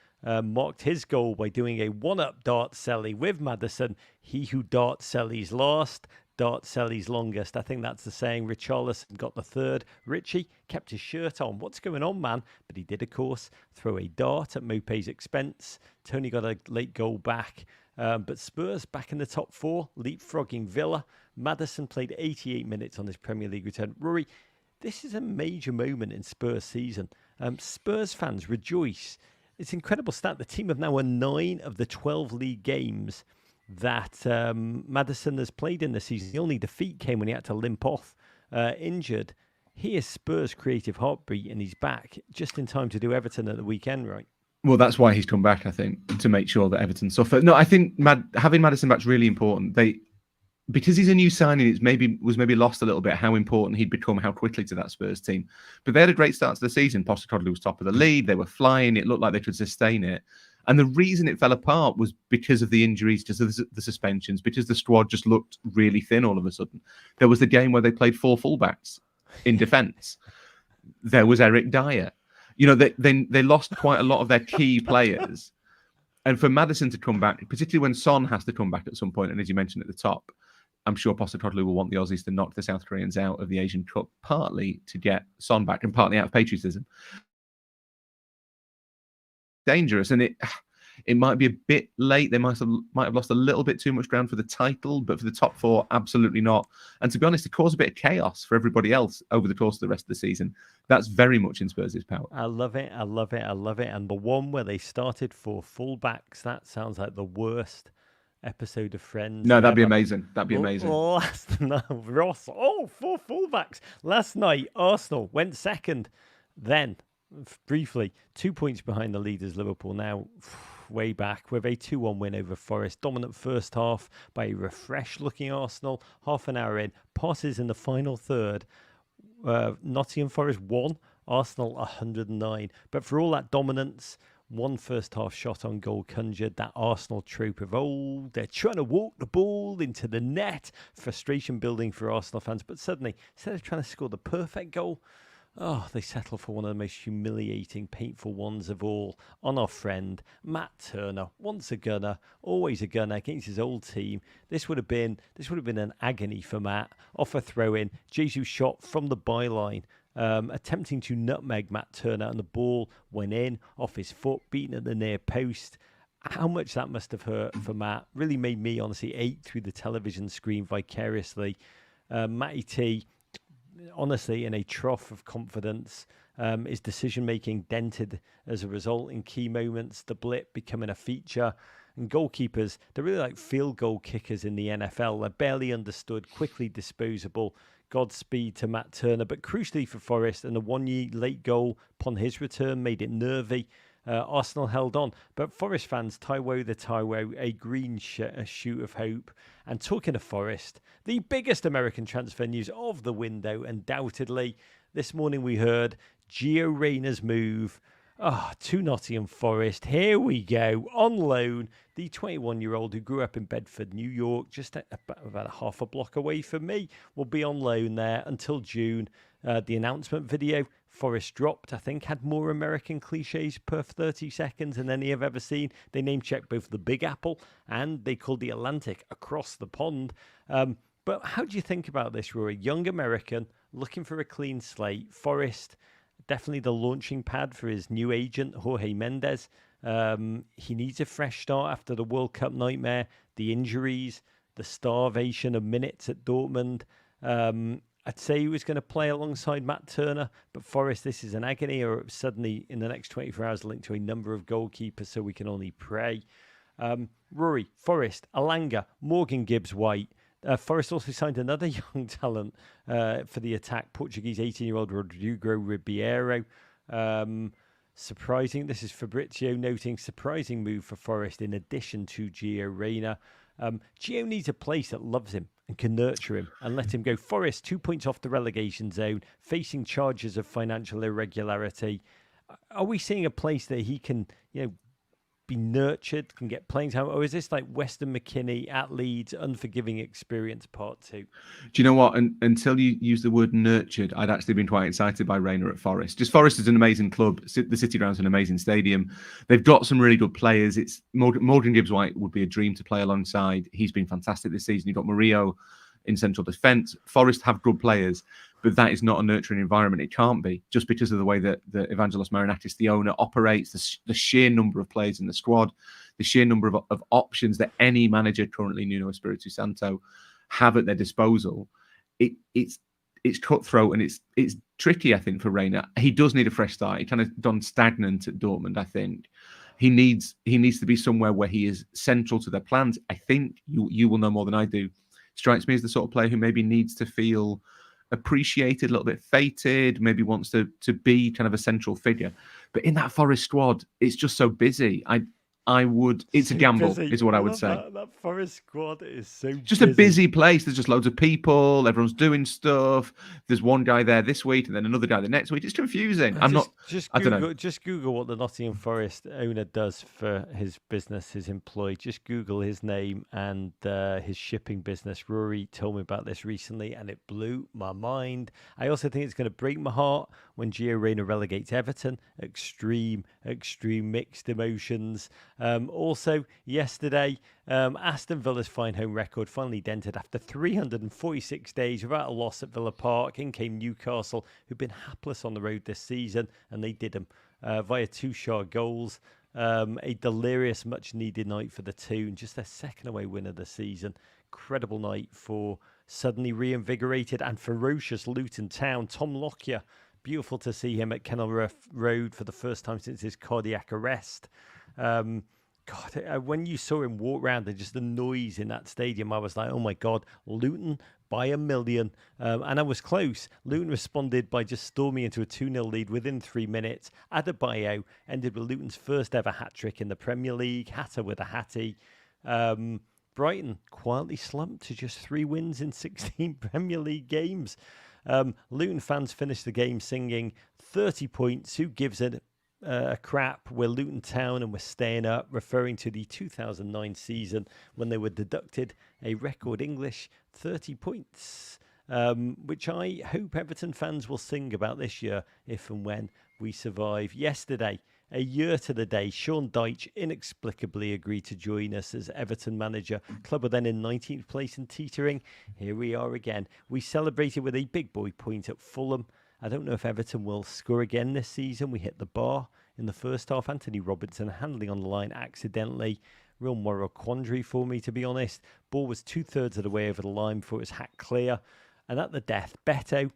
marked his goal by doing a one-up dart celly with Maddison. He who dart cellies last, dart cellies longest. I think that's the saying. Richarlison got the third. Richie kept his shirt on. What's going on, man? But he did, of course, throw a dart at Maupay's expense. Tony got a late goal back. But Spurs back in the top 4, leapfrogging Villa. Maddison played 88 minutes on his Premier League return. Rory, this is a major moment in Spurs season. Spurs fans rejoice. It's an incredible stat. The team have now won 9 of the 12 league games that Maddison has played in the season. The only defeat came when he had to limp off injured. He is Spurs' creative heartbeat, and he's back just in time to do Everton at the weekend, right? Well, that's why he's come back, I think, to make sure that Everton suffer. No, I think having Maddison back's really important. Because he's a new signing, was maybe lost a little bit how important he'd become, how quickly to that Spurs team. But they had a great start to the season. Postecoglou was top of the league. They were flying. It looked like they could sustain it. And the reason it fell apart was because of the injuries, because of the suspensions, because the squad just looked really thin all of a sudden. There was the game where they played 4 fullbacks in defence. There was Eric Dyer. They lost quite a lot of their key players. And for Maddison to come back, particularly when Son has to come back at some point, and as you mentioned at the top, I'm sure Postecoglou will want the Aussies to knock the South Koreans out of the Asian Cup, partly to get Son back and partly out of patriotism. Dangerous, and it might be a bit late. They might have lost a little bit too much ground for the title, but for the top 4, absolutely not. And to be honest, it caused a bit of chaos for everybody else over the course of the rest of the season. That's very much in Spurs' power. I love it. I love it. I love it. And the one where they started 4 fullbacks, that sounds like the worst episode of Friends. No, that'd be amazing. That'd be amazing. Last night, Ross. 4 fullbacks. Last night, Arsenal went second. Then, briefly, 2 points behind the leaders, Liverpool. Now, way back with a 2-1 win over Forest. Dominant first half by a refreshed-looking Arsenal. Half an hour in, passes in the final third. Nottingham Forest 1, Arsenal 109. But for all that dominance, one first half shot on goal conjured, that Arsenal trope of old. They're trying to walk the ball into the net. Frustration building for Arsenal fans. But suddenly, instead of trying to score the perfect goal, they settle for one of the most humiliating, painful ones of all on our friend Matt Turner. Once a gunner, always a gunner against his old team. This would have been an agony for Matt. Off a throw-in, Jesus shot from the byline, attempting to nutmeg Matt Turner, and the ball went in off his foot, beaten at the near post. How much that must have hurt for Matt really made me honestly ache through the television screen vicariously. Matty T, honestly, in a trough of confidence. His decision-making dented as a result in key moments, the blip becoming a feature. And goalkeepers, they're really like field goal kickers in the NFL. They're barely understood, quickly disposable. Godspeed to Matt Turner. But crucially for Forest, and the 1-year late goal upon his return made it nervy. Arsenal held on, but Forest fans, Taiwo the Taiwo, a green shoot of hope. And talking of Forest, the biggest American transfer news of the window, undoubtedly. This morning we heard Gio Reyna's move to Nottingham Forest. Here we go, on loan. The 21-year-old who grew up in Bedford, New York, just about a half a block away from me, will be on loan there until June. The announcement video, Forest dropped, I think, had more American cliches per 30 seconds than any I've ever seen. They name-checked both the Big Apple and they called the Atlantic across the pond. But how do you think about this, Rory? Young American, looking for a clean slate. Forest, definitely the launching pad for his new agent, Jorge Mendes. He needs a fresh start after the World Cup nightmare, the injuries, the starvation of minutes at Dortmund. I'd say he was going to play alongside Matt Turner, but Forest, this is an agony, or suddenly in the next 24 hours linked to a number of goalkeepers, so we can only pray. Rory, Forest, Alanga, Morgan Gibbs-White. Forest also signed another young talent for the attack, Portuguese 18-year-old Rodrigo Ribeiro. Surprising, this is Fabrizio noting, surprising move for Forest in addition to Gio Reyna. Gio needs a place that loves him and can nurture him and let him go. Forest, 2 points off the relegation zone, facing charges of financial irregularity. Are we seeing a place that he can, be nurtured, can get playing time? Or is this like Weston McKennie at Leeds, unforgiving experience part 2? Do you know what? Until you use the word nurtured, I'd actually been quite excited by Rayner at Forest. Just Forest is an amazing club. The City Ground's an amazing stadium. They've got some really good players. It's Morgan Gibbs-White would be a dream to play alongside. He's been fantastic this season. You've got Murillo in central defence. Forest have good players, but that is not a nurturing environment. It can't be, just because of the way that Evangelos Marinakis, the owner, operates, the sheer number of players in the squad, the sheer number of options that any manager, currently Nuno Espirito Santo, have at their disposal. It's cutthroat and it's tricky, I think, for Reyna. He does need a fresh start. He kind of done stagnant at Dortmund, I think. He needs to be somewhere where he is central to their plans. I think you will know more than I do. Strikes me as the sort of player who maybe needs to feel appreciated, a little bit fated, maybe wants to be kind of a central figure. But in that Forest squad, it's just so busy. It's a So gamble, busy. is what I I would love say. that Forest squad is so Just a busy. busy place. There's just loads of people. Everyone's doing stuff. There's one guy there this week and then another guy the next week. It's confusing. And I don't know. Just Google what the Nottingham Forest owner does for his business, his employee. Just Google his name and his shipping business. Rory told me about this recently, and it blew my mind. I also think it's going to break my heart when Gio Reyna relegates Everton. Extreme mixed emotions. Also, yesterday, Aston Villa's fine home record finally dented after 346 days without a loss at Villa Park. In came Newcastle, who've been hapless on the road this season, and they did them via 2 shot goals. A delirious, much-needed night for the two, and just their second away win of the season. Incredible night for suddenly reinvigorated and ferocious Luton Town. Tom Lockyer, beautiful to see him at Kenilworth Road for the first time since his cardiac arrest. God, when you saw him walk around and just the noise in that stadium, I was like, oh my God, Luton by 1 million. And I was close. Luton responded by just storming into a 2-0 lead within 3 minutes. Adebayo ended with Luton's first ever hat-trick in the Premier League. Hatter with a hattie. Brighton quietly slumped to just 3 wins in 16 Premier League games. Luton fans finished the game singing 30 points. Who gives it a crap? We're Luton Town and we're staying up, referring to the 2009 season when they were deducted a record English 30 points, which I hope Everton fans will sing about this year if and when we survive. Yesterday, a year to the day, Sean Dyche inexplicably agreed to join us as Everton manager. Club were then in 19th place and teetering. Here we are again. We celebrated with a big boy point at Fulham. I don't know if Everton will score again this season. We hit the bar in the first half. Anthony Robinson handling on the line accidentally. Real moral quandary for me, to be honest. Ball was 2/3 of the way over the line before it was hacked clear. And at the death, Beto,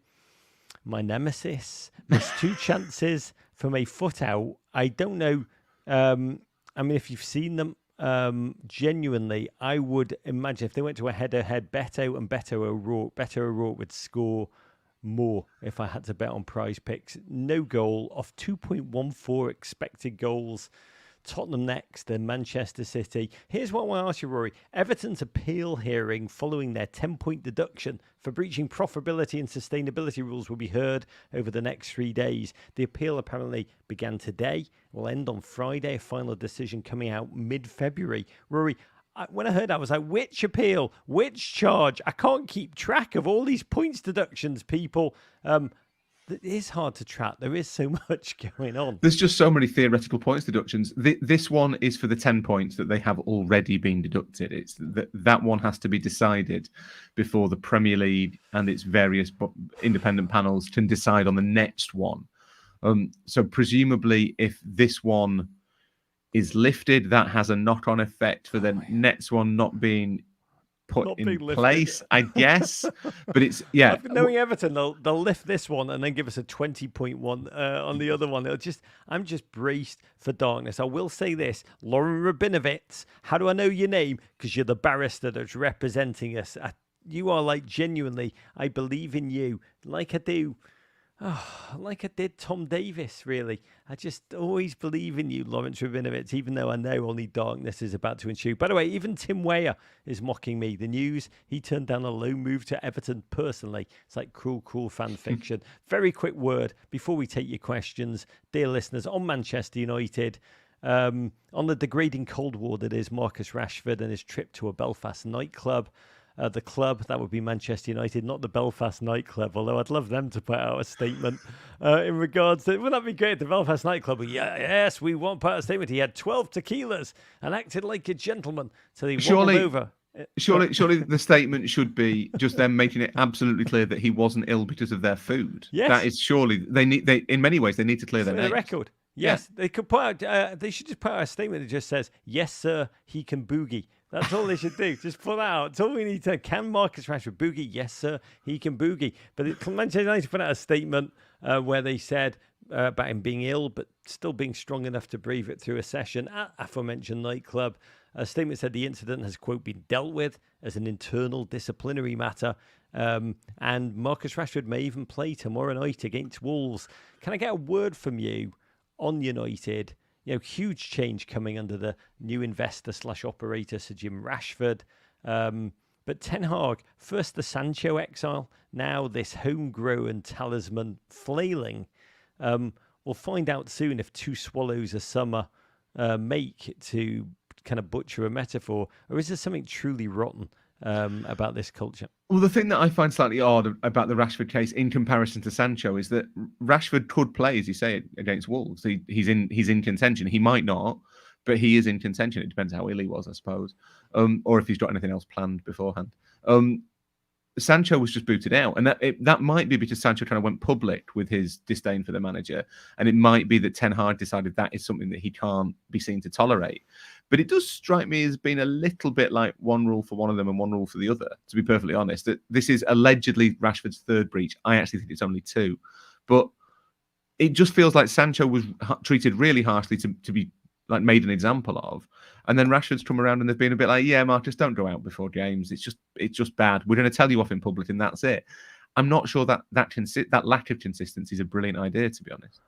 my nemesis, missed 2 chances from a foot out. I don't know. I mean, if you've seen them, genuinely, I would imagine if they went to a head-to-head, Beto and Beto O'Rourke would score more if I had to bet on Prize Picks. No goal off 2.14 expected goals. Tottenham next, then Manchester City. Here's what I want to ask you, Rory. Everton's appeal hearing following their 10-point deduction for breaching profitability and sustainability rules will be heard over the next 3 days. The appeal apparently began today, will end on Friday, a final decision coming out mid-February. Rory, when I heard that, I was like, which appeal? Which charge? I can't keep track of all these points deductions, people. It is hard to track. There is so much going on. There's just so many theoretical points deductions. This one is for the 10 points that they have already been deducted. It's that one has to be decided before the Premier League and its various independent panels can decide on the next one. So presumably, if this one is lifted, that has a knock-on effect for the next one not being put in place, I guess. But it's, yeah. Knowing Everton, they'll lift this one and then give us a 20-point one on the other one. I'm just braced for darkness. I will say this, Lauren Rabinovitz, how do I know your name? Because you're the barrister that's representing us. You are like, genuinely, I believe in you, like I do. Oh, like I did Tom Davis, really. I just always believe in you, Lawrence Rabinovitz, even though I know only darkness is about to ensue. By the way, even Tim Weah is mocking me. The news, he turned down a loan move to Everton personally. It's like cruel fan fiction. Very quick word before we take your questions. Dear listeners, on Manchester United, on the degrading Cold War that is Marcus Rashford and his trip to a Belfast nightclub. The club, that would be Manchester United, not the Belfast nightclub, although I'd love them to put out a statement in regards to, wouldn't that be great, the Belfast nightclub? Yes, we want to put out a statement. He had 12 tequilas and acted like a gentleman till he wobbled over. Surely the statement should be just them making it absolutely clear that he wasn't ill because of their food. Yes. That is surely, in many ways, they need to clear their names. Record. Yes, yeah. They could put out, they should just put out a statement that just says, yes, sir, he can boogie. That's all they should do. Just pull that out. It's all we need to. Can Marcus Rashford boogie? Yes, sir. He can boogie. But Manchester United put out a statement where they said about him being ill, but still being strong enough to breathe it through a session at aforementioned nightclub. A statement said the incident has, quote, been dealt with as an internal disciplinary matter. And Marcus Rashford may even play tomorrow night against Wolves. Can I get a word from you on United? Huge change coming under the new investor/operator, Sir Jim Rashford. But Ten Hag, first the Sancho exile, now this homegrown talisman flailing. We'll find out soon if two swallows a summer make, to kind of butcher a metaphor, or is there something truly rotten about this culture? Well, the thing that I find slightly odd about the Rashford case in comparison to Sancho is that Rashford could play, as you say, against Wolves. He's in contention. He might not, but he is in contention. It depends how ill he was, I suppose, or if he's got anything else planned beforehand. Sancho was just booted out, and that might be because Sancho kind of went public with his disdain for the manager, and it might be that Ten Hag decided that is something that he can't be seen to tolerate. But it does strike me as being a little bit like one rule for one of them and one rule for the other, to be perfectly honest. That this is allegedly Rashford's third breach. I actually think it's only two. But it just feels like Sancho was treated really harshly to be like made an example of. And then Rashford's come around and they've been a bit like, yeah, Marcus, don't go out before games. It's just bad. We're going to tell you off in public and that's it. I'm not sure that lack of consistency is a brilliant idea, to be honest.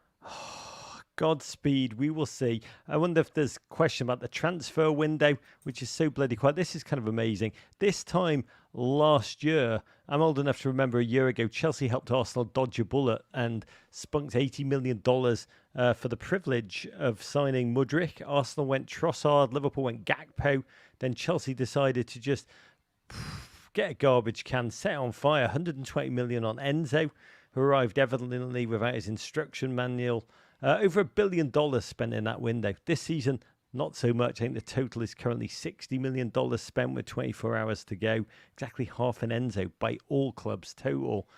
Godspeed, we will see. I wonder if there's a question about the transfer window, which is so bloody quiet. This is kind of amazing. This time last year, I'm old enough to remember a year ago, Chelsea helped Arsenal dodge a bullet and spunked $80 million for the privilege of signing Mudryk. Arsenal went Trossard, Liverpool went Gakpo. Then Chelsea decided to just get a garbage can, set on fire, $120 million on Enzo, who arrived evidently without his instruction manual. Over $1 billion spent in that window. This season, not so much. I think the total is currently $60 million spent with 24 hours to go. Exactly half an Enzo by all clubs total.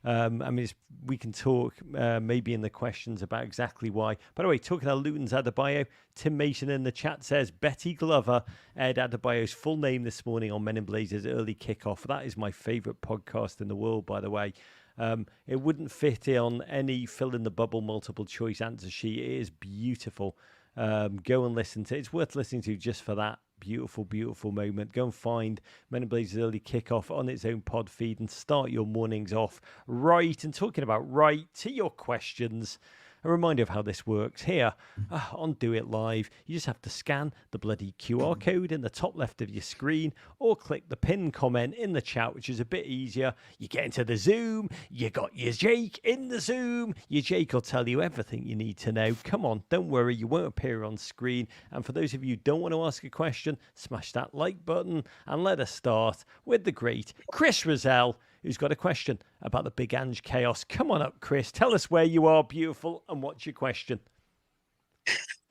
We can talk maybe in the questions about exactly why. By the way, talking about Luton's Adebayo, Tim Mason in the chat says Betty Glover aired Adebayo's full name this morning on Men in Blazers early kickoff. That is my favourite podcast in the world, by the way. It wouldn't fit on any fill in the bubble multiple choice answer sheet. It is beautiful. Go and listen to it. It's worth listening to just for that beautiful, beautiful moment. Go and find Men in Blazers early kickoff on its own pod feed and start your mornings off right. And talking about right, to your questions, a reminder of how this works here on Do It Live. You just have to scan the bloody QR code in the top left of your screen or click the pinned comment in the chat, which is a bit easier. You get into the Zoom. You got your Jake in the Zoom. Your Jake will tell you everything you need to know. Come on, don't worry. You won't appear on screen. And for those of you who don't want to ask a question, smash that like button and let us start with the great Chris Rozelle, who's got a question about the Big Ange chaos. Come on up, Chris. Tell us where you are, beautiful, and what's your question?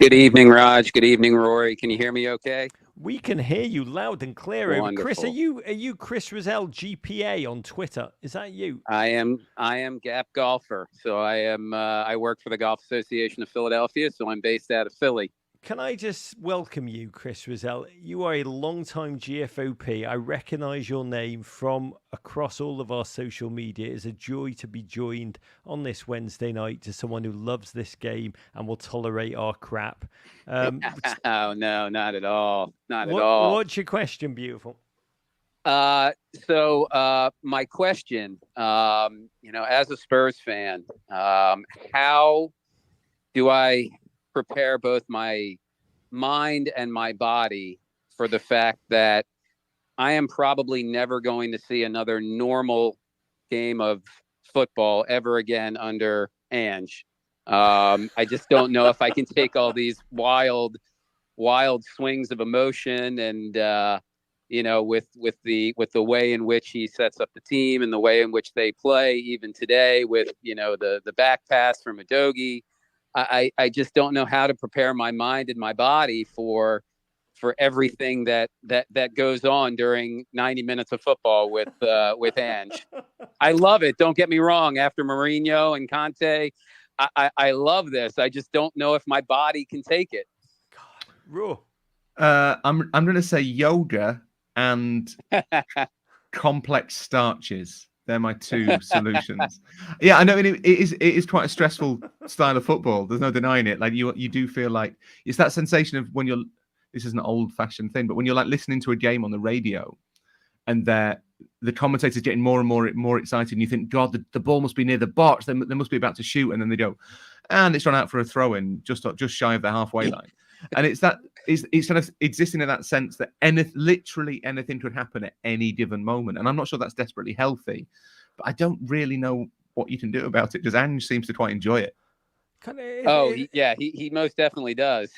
Good evening, Raj. Good evening, Rory. Can you hear me okay? We can hear you loud and clear. Wonderful. Chris, are you Chris Rozelle GPA on Twitter? Is that you? I am Gap golfer. So I work for the Golf Association of Philadelphia, so I'm based out of Philly. Can I just welcome you, Chris Rozelle? You are a long-time GFOP. I recognise your name from across all of our social media. It's a joy to be joined on this Wednesday night to someone who loves this game and will tolerate our crap. Oh, no, not at all. Not at all. What's your question, beautiful? So my question, as a Spurs fan, how do I prepare both my mind and my body for the fact that I am probably never going to see another normal game of football ever again under Ange. I just don't know if I can take all these wild swings of emotion and with the way in which he sets up the team and the way in which they play even today with the back pass from Udogie. I just don't know how to prepare my mind and my body for everything that goes on during 90 minutes of football with Ange. I love it. Don't get me wrong. After Mourinho and Conte, I love this. I just don't know if my body can take it. God, raw. I'm going to say yoga and complex starches. They're my two solutions. Yeah, I know. It is quite a stressful style of football. There's no denying it. Like you do feel like it's that sensation of when you're this is an old-fashioned thing, but when you're like listening to a game on the radio, and the commentator's getting more and more excited, and you think, God, the ball must be near the box. They must be about to shoot, and then they go, and it's run out for a throw-in just shy of the halfway line. And it's kind of existing in that sense that literally anything could happen at any given moment. And I'm not sure that's desperately healthy, but I don't really know what you can do about it, because Ange seems to quite enjoy it. He most definitely does.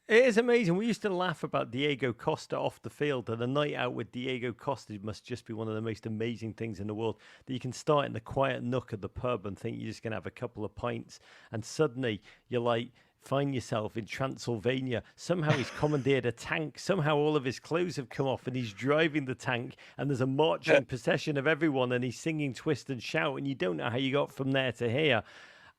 It is amazing. We used to laugh about Diego Costa off the field, and a night out with Diego Costa must just be one of the most amazing things in the world. That you can start in the quiet nook of the pub and think you're just going to have a couple of pints, and suddenly you're like, find yourself in Transylvania. Somehow he's commandeered a tank. Somehow all of his clothes have come off, and he's driving the tank, and there's a marching procession of everyone, and he's singing Twist and Shout, and you don't know how you got from there to here.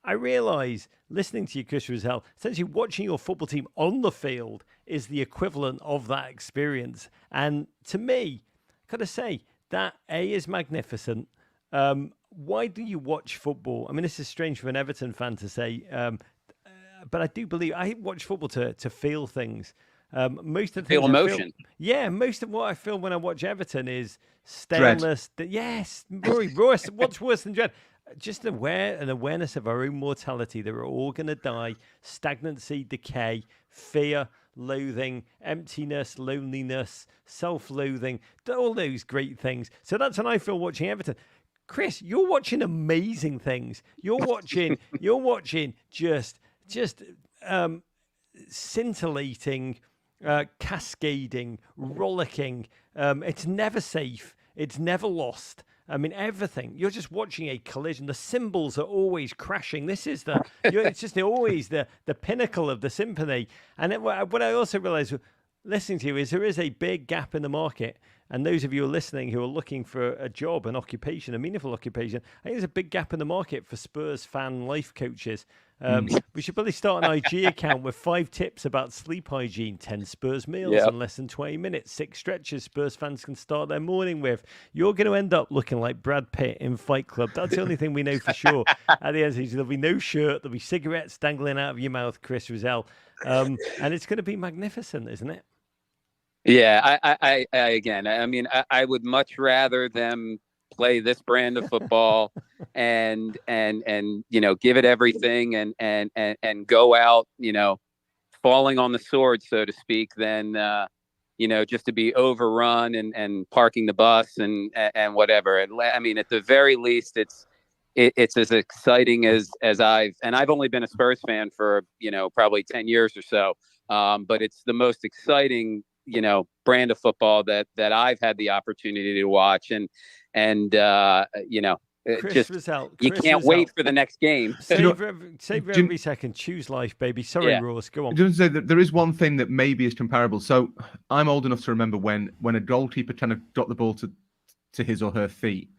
I realise, listening to you, Chris Rizal, essentially watching your football team on the field is the equivalent of that experience. And to me, got to say, that A is magnificent. Why do you watch football? I mean, this is strange for an Everton fan to say, but I do believe I watch football to feel things. Most of the feel emotion. Most of what I feel when I watch Everton is staleness. Yes, Rory, what's worse than dread? Just an awareness of our own mortality, that we're all going to die, stagnancy, decay, fear, loathing, emptiness, loneliness, self-loathing, all those great things. So that's when I feel watching Everton. Chris, you're watching amazing things. You're watching just scintillating, cascading, rollicking. It's never safe. It's never lost. I mean, everything. You're just watching a collision. The cymbals are always crashing. This is it's just always the pinnacle of the symphony. And what I also realize listening to you is there is a big gap in the market. And those of you who are listening who are looking for a job, an occupation, a meaningful occupation, I think there's a big gap in the market for Spurs fan life coaches. We should probably start an IG account with 5 tips about sleep hygiene, 10 Spurs meals in less than 20 minutes, 6 stretches Spurs fans can start their morning with. You're going to end up looking like Brad Pitt in Fight Club. That's the only thing we know for sure. At the end of the season, there'll be no shirt, there'll be cigarettes dangling out of your mouth, Chris Rizal. And it's going to be magnificent, isn't it? Yeah, I would much rather them play this brand of football and give it everything and go out, falling on the sword, so to speak, than just to be overrun and parking the bus and whatever. And I mean, at the very least, it's as exciting as I've only been a Spurs fan for probably 10 years or so, but it's the most exciting brand of football that I've had the opportunity to watch, and Chris Rizal, you can't wait for the next game. Save every second. Choose life, baby. Sorry, Ross. Go on. Just say that there is one thing that maybe is comparable. So I'm old enough to remember when a goalkeeper kind of got the ball to his or her feet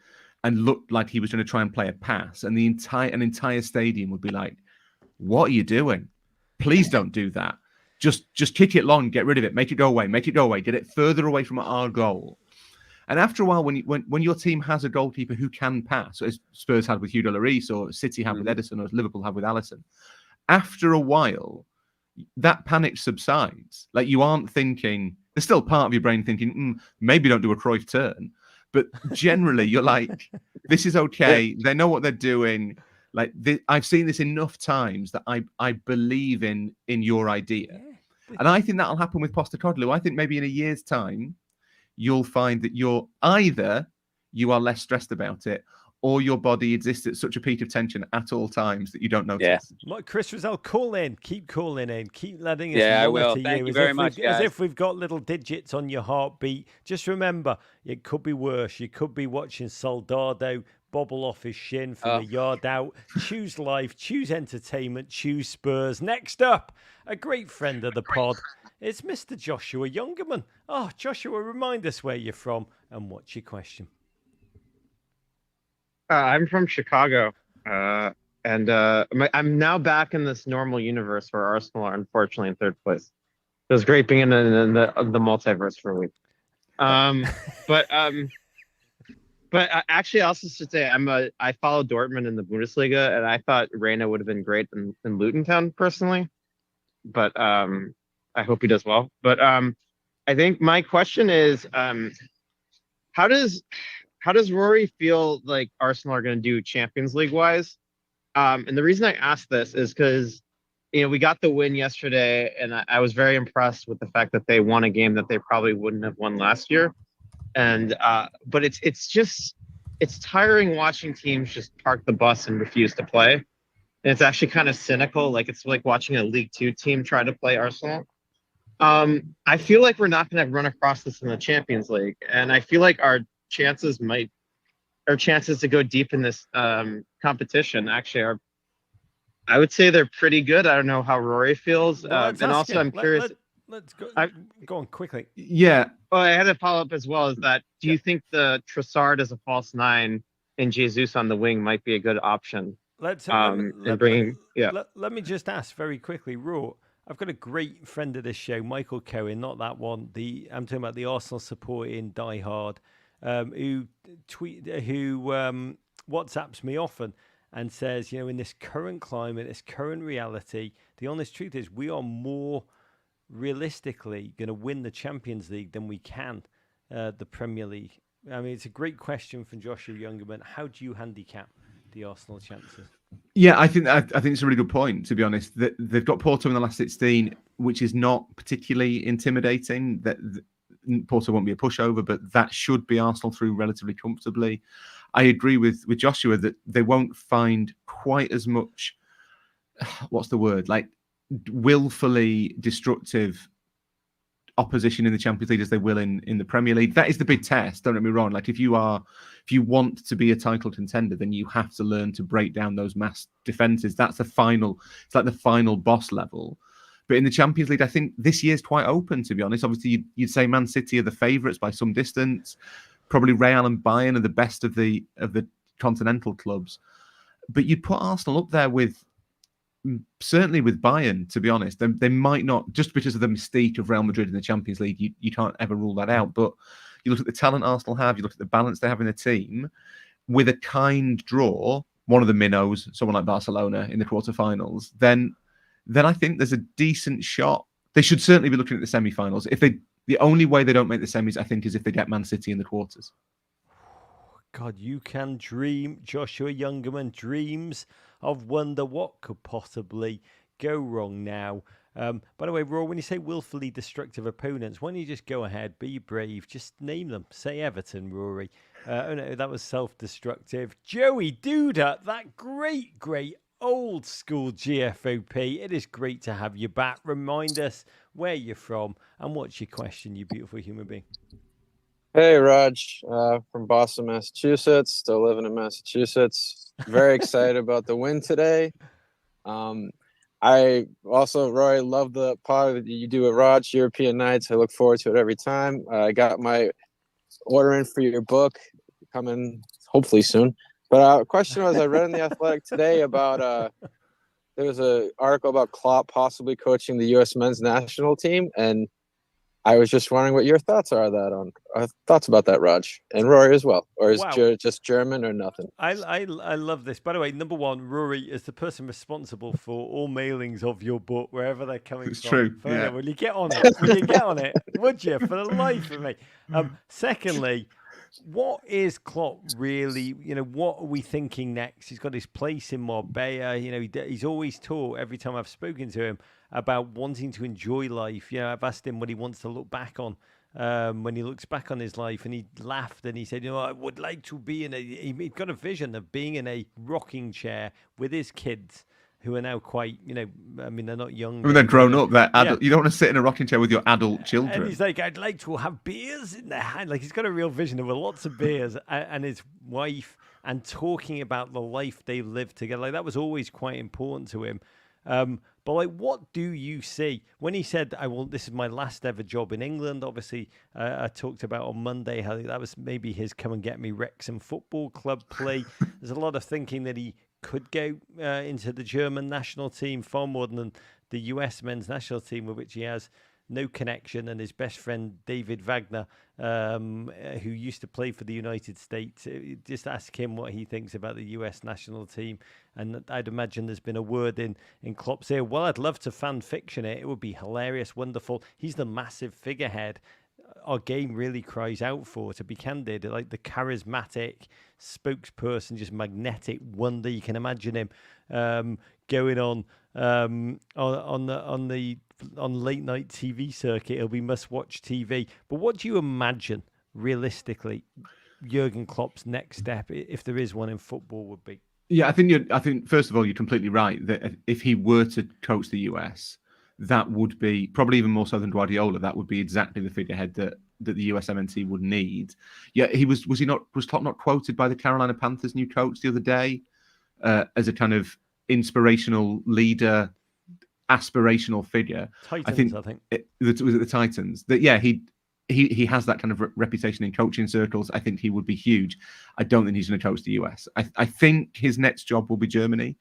and looked like he was going to try and play a pass, and an entire stadium would be like, "What are you doing? Please don't do that. Just kick it long, get rid of it, make it go away, get it further away from our goal." And after a while, when your team has a goalkeeper who can pass, as Spurs had with Hugo Lloris, or City had with Ederson, or as Liverpool have with Alisson, after a while, that panic subsides. Like, you aren't thinking, there's still part of your brain thinking, maybe don't do a Cruyff turn. But generally, you're like, this is okay. They know what they're doing. Like, I've seen this enough times that I believe in your idea. Yeah. And I think that'll happen with Postecoglou. I think maybe in a year's time, you'll find that you are less stressed about it, or your body exists at such a peak of tension at all times that you don't notice. Yeah. Chris Rizal, call in. Keep calling in. Keep letting us I will. To Thank you very much, guys. As if we've got little digits on your heartbeat. Just remember, it could be worse. You could be watching Soldado bobble off his shin from a yard out. Choose life. Choose entertainment. Choose Spurs. Next up, a great friend of the pod. It's Mr. Joshua Youngerman. Oh, Joshua, remind us where you're from and what's your question? I'm from Chicago, and I'm now back in this normal universe where Arsenal are unfortunately in third place. It was great being in the multiverse for a week. But actually, I also should say I follow Dortmund in the Bundesliga, and I thought Reina would have been great in Luton Town personally, but I I hope he does well. But I think my question is, how does Rory feel like Arsenal are going to do Champions League wise? And the reason I asked this is because we got the win yesterday, and I was very impressed with the fact that they won a game that they probably wouldn't have won last year. And but it's tiring watching teams just park the bus and refuse to play. And it's actually kind of cynical. Like it's like watching a League Two team try to play Arsenal. I feel like we're not going to run across this in the Champions League, and I feel like our chances to go deep in this competition actually are. I would say they're pretty good. I don't know how Rory feels, and also I'm curious. Let's go. Go on quickly. Yeah. Oh, I had a follow up as well. Is that do you think the Trossard as a false nine and Jesus on the wing might be a good option? Let me just ask very quickly, Raw. I've got a great friend of this show, Michael Cohen, not that one. I'm talking about the Arsenal supporting diehard, who WhatsApps me often and says, in this current climate, this current reality, the honest truth is we are more realistically going to win the Champions League than we can the Premier League. I mean, it's a great question from Joshua Youngerman. How do you handicap the Arsenal chances? Yeah, I think it's a really good point. To be honest, they've got Porto in the last 16, which is not particularly intimidating. That Porto won't be a pushover, but that should be Arsenal through relatively comfortably. I agree with Joshua that they won't find quite as much. What's the word? Like willfully destructive opposition in the Champions League as they will in the Premier League. That is the big test. Don't get me wrong. Like if you want to be a title contender, then you have to learn to break down those mass defenses. It's like the final boss level. But in the Champions League, I think this year's quite open, to be honest. Obviously, you'd say Man City are the favourites by some distance. Probably Real and Bayern are the best of the continental clubs. But you'd put Arsenal up there certainly with Bayern, to be honest. They might not, just because of the mystique of Real Madrid in the Champions League, you can't ever rule that out. But you look at the talent Arsenal have, you look at the balance they have in the team, with a kind draw, one of the minnows, someone like Barcelona in the quarterfinals, then I think there's a decent shot. They should certainly be looking at the semi-finals. The only way they don't make the semis, I think, is if they get Man City in the quarters. God, you can dream, Joshua Youngerman, dreams of wonder what could possibly go wrong now. By the way, Raw, when you say willfully destructive opponents, why don't you just go ahead, be brave, just name them. Say Everton, Rory. Oh no, that was self-destructive. Joey Duda, that great old school GFOP. It is great to have you back. Remind us where you're from and what's your question, you beautiful human being. Hey, Raj, from Boston, Massachusetts. Still living in Massachusetts. Very excited about the win today. I also, Roy, love the pod that you do at Raj, European Nights. I look forward to it every time. I got my order in for your book coming hopefully soon. But question was, I read in The Athletic today about there was an article about Klopp possibly coaching the U.S. men's national team, and I was just wondering what your thoughts are thoughts about that, Raj, and Rory as well, or is just German or nothing? I love this. By the way, number one, Rory is the person responsible for all mailings of your book, wherever they're coming it's from. True. Yeah. Will you get on it? Would you, for the life of me? Secondly, what is Klopp really? What are we thinking next? He's got his place in Marbella. He's always taught every time I've spoken to him about wanting to enjoy life. I've asked him what he wants to look back on when he looks back on his life, and he laughed and he said, I would like to be he's got a vision of being in a rocking chair with his kids who are now quite, they're not young. They're grown up. They're adult. Yeah. You don't want to sit in a rocking chair with your adult children. And he's like, I'd like to have beers in their hand. Like, he's got a real vision of lots of beers and his wife, and talking about the life they lived together. Like, that was always quite important to him. But like, what do you see when he said, this is my last ever job in England? Obviously, I talked about on Monday how that was maybe his come and get me Wrexham Football Club play. There's a lot of thinking that he could go into the German national team far more than the US men's national team, with which he has no connection, and his best friend David Wagner, who used to play for the United States, just ask him what he thinks about the US national team. And I'd imagine there's been a word in Klopp's ear. Well, I'd love to fan fiction it. It would be hilarious, wonderful. He's the massive figurehead our game really cries out for, to be candid, like the charismatic spokesperson, just magnetic wonder. You can imagine him going on late night TV circuit. It'll be must-watch TV. But what do you imagine, realistically, Jurgen Klopp's next step, if there is one in football, would be? Yeah, I think first of all, you're completely right that if he were to coach the US, that would be probably even more so than Guardiola. That would be exactly the figurehead that the US MNT would need. Yeah, was Klopp not quoted by the Carolina Panthers' new coach the other day as a kind of inspirational leader, aspirational figure? Titans, I think. Was it the Titans? That he has that kind of reputation in coaching circles. I think he would be huge. I don't think he's going to coach the US. I think his next job will be Germany.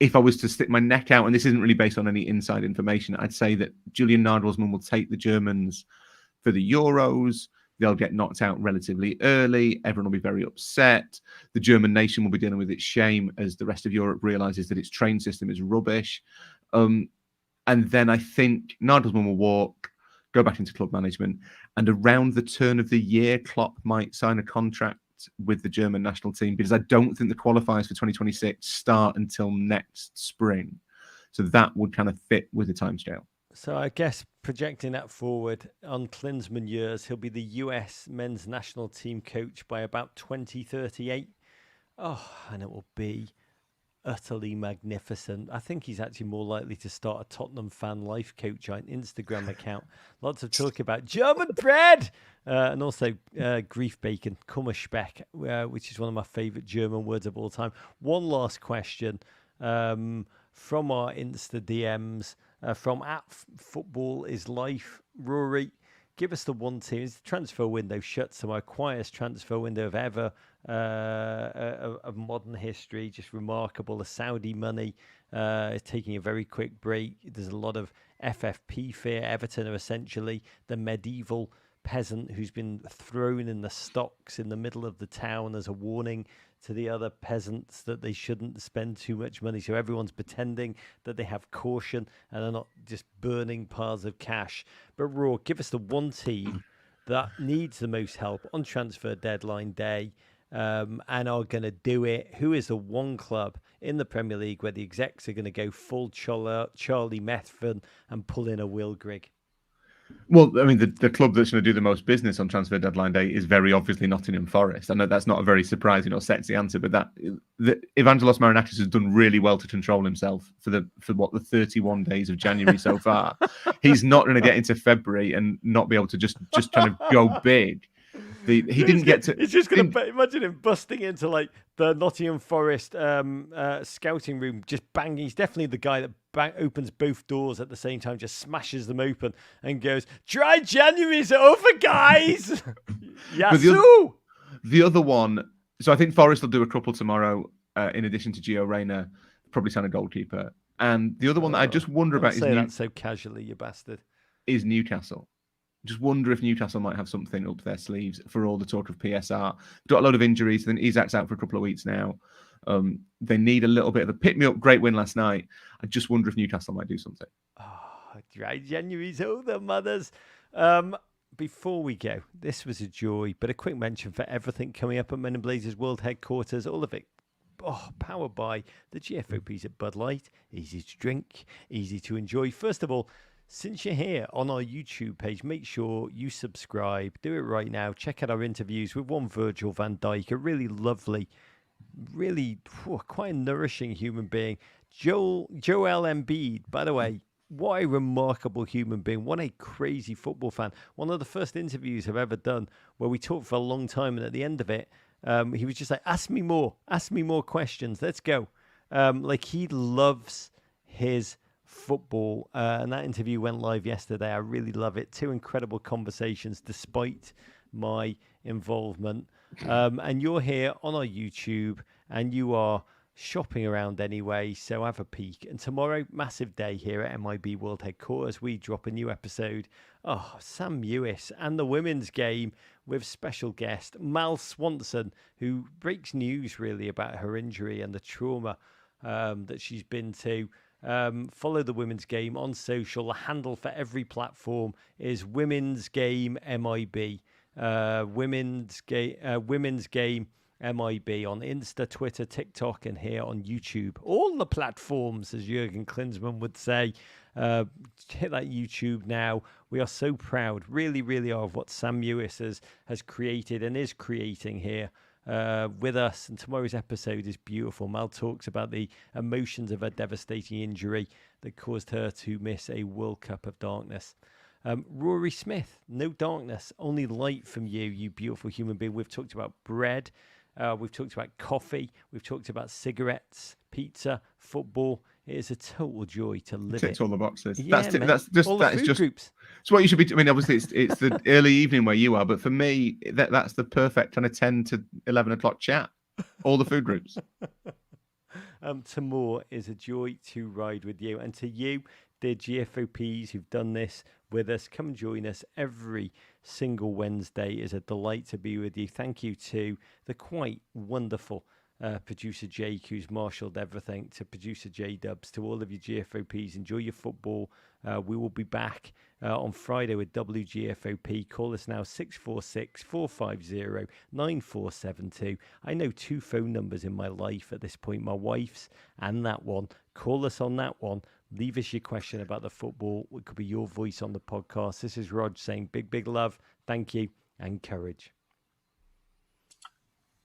If I was to stick my neck out, and this isn't really based on any inside information, I'd say that Julian Nagelsmann will take the Germans for the Euros. They'll get knocked out relatively early. Everyone will be very upset. The German nation will be dealing with its shame as the rest of Europe realizes that its train system is rubbish. And then I think Nagelsmann will walk, go back into club management, and around the turn of the year, Klopp might sign a contract with the German national team, because I don't think the qualifiers for 2026 start until next spring. So that would kind of fit with the timescale. So I guess projecting that forward on Klinsmann years, he'll be the US men's national team coach by about 2038. Oh, and it will be utterly magnificent. I think he's actually more likely to start a Tottenham fan life coach Instagram account. Lots of talk about German bread and also grief bacon, Kummerspeck, which is one of my favorite German words of all time. One last question from our Insta DMs from @Football is Life. Rory, give us the one team. It's the transfer window shut, so our quietest transfer window of ever of modern history. Just remarkable. The Saudi money is taking a very quick break. There's a lot of FFP fear. Everton are essentially the medieval peasant who's been thrown in the stocks in the middle of the town as a warning to the other peasants that they shouldn't spend too much money. So everyone's pretending that they have caution and are not just burning piles of cash. But Raw, give us the one team that needs the most help on transfer deadline day and are going to do it. Who is the one club in the Premier League where the execs are going to go full Charlie Methven and pull in a Will Grigg? Well, I mean, the club that's going to do the most business on transfer deadline day is very obviously Nottingham Forest. I know that's not a very surprising or sexy answer, but Evangelos Marinakis has done really well to control himself for the 31 days of January so far. He's not going to get into February and not be able to just kind of go big. He's just going to imagine him busting into like the Nottingham Forest scouting room, just banging. He's definitely the guy that opens both doors at the same time, just smashes them open and goes, "Dry January's over, guys." Yasu. The other one. So I think Forest will do a couple tomorrow. In addition to Gio Reyna, probably sign a goalkeeper. And the other one that I just wonder about that so casually, you bastard, is Newcastle. Just wonder if Newcastle might have something up their sleeves for all the talk of PSR. Got a load of injuries. Then Isak's out for a couple of weeks now. They need a little bit of a pick-me-up. Great win last night. I just wonder if Newcastle might do something. Oh, dry January's over, mothers. Before we go, this was a joy, but a quick mention for everything coming up at Men in Blazers World Headquarters. All of it powered by the GFOPs at Bud Light. Easy to drink, easy to enjoy. First of all, since you're here on our YouTube page, make sure you subscribe. Do it right now. Check out our interviews with one Virgil van Dijk, a really lovely, really quite a nourishing human being. Joel Embiid, by the way, what a remarkable human being. What a crazy football fan. One of the first interviews I've ever done where we talked for a long time, and at the end of it, he was just like, ask me more questions. Let's go. Like he loves his football, and that interview went live yesterday. I really love it. 2 incredible conversations despite my involvement. And you're here on our YouTube, and you are shopping around anyway, so have a peek. And tomorrow, massive day here at MIB World Headquarters. We drop a new episode. Oh, Sam Mewis and the women's game with special guest Mal Swanson, who breaks news really about her injury and the trauma that she's been to. Follow the women's game on social. The handle for every platform is Women's Game MIB. Women's Game MIB on Insta, Twitter, TikTok, and here on YouTube. All the platforms, as Jurgen Klinsmann would say. Hit that YouTube now. We are so proud, really, really are, of what Sam Mewis has created and is creating here with us. And tomorrow's episode is beautiful. Mal talks about the emotions of a devastating injury that caused her to miss a World Cup of darkness. Rory Smith, no darkness, only light from you, you beautiful human being. We've talked about bread. We've talked about coffee. We've talked about cigarettes, pizza, football. It is a total joy to live it. Ticks all the boxes. Yeah, That's just all the food groups. It's what you should be. I mean, obviously, it's the early evening where you are, but for me, that's the perfect kind of 10 to 11 o'clock chat. All the food groups. To more is a joy to ride with you, and to you, dear GFOPs who've done this with us, come join us every single Wednesday. It is a delight to be with you. Thank you to the quite wonderful producer Jake, who's marshalled everything, to producer J Dubs, to all of you GFOPs. Enjoy your football. We will be back on Friday with WGFOP. Call us now, 646-450-9472. I know 2 phone numbers in my life at this point, my wife's and that one. Call us on that one. Leave us your question about the football. It could be your voice on the podcast. This is Rog saying big, big love. Thank you and courage.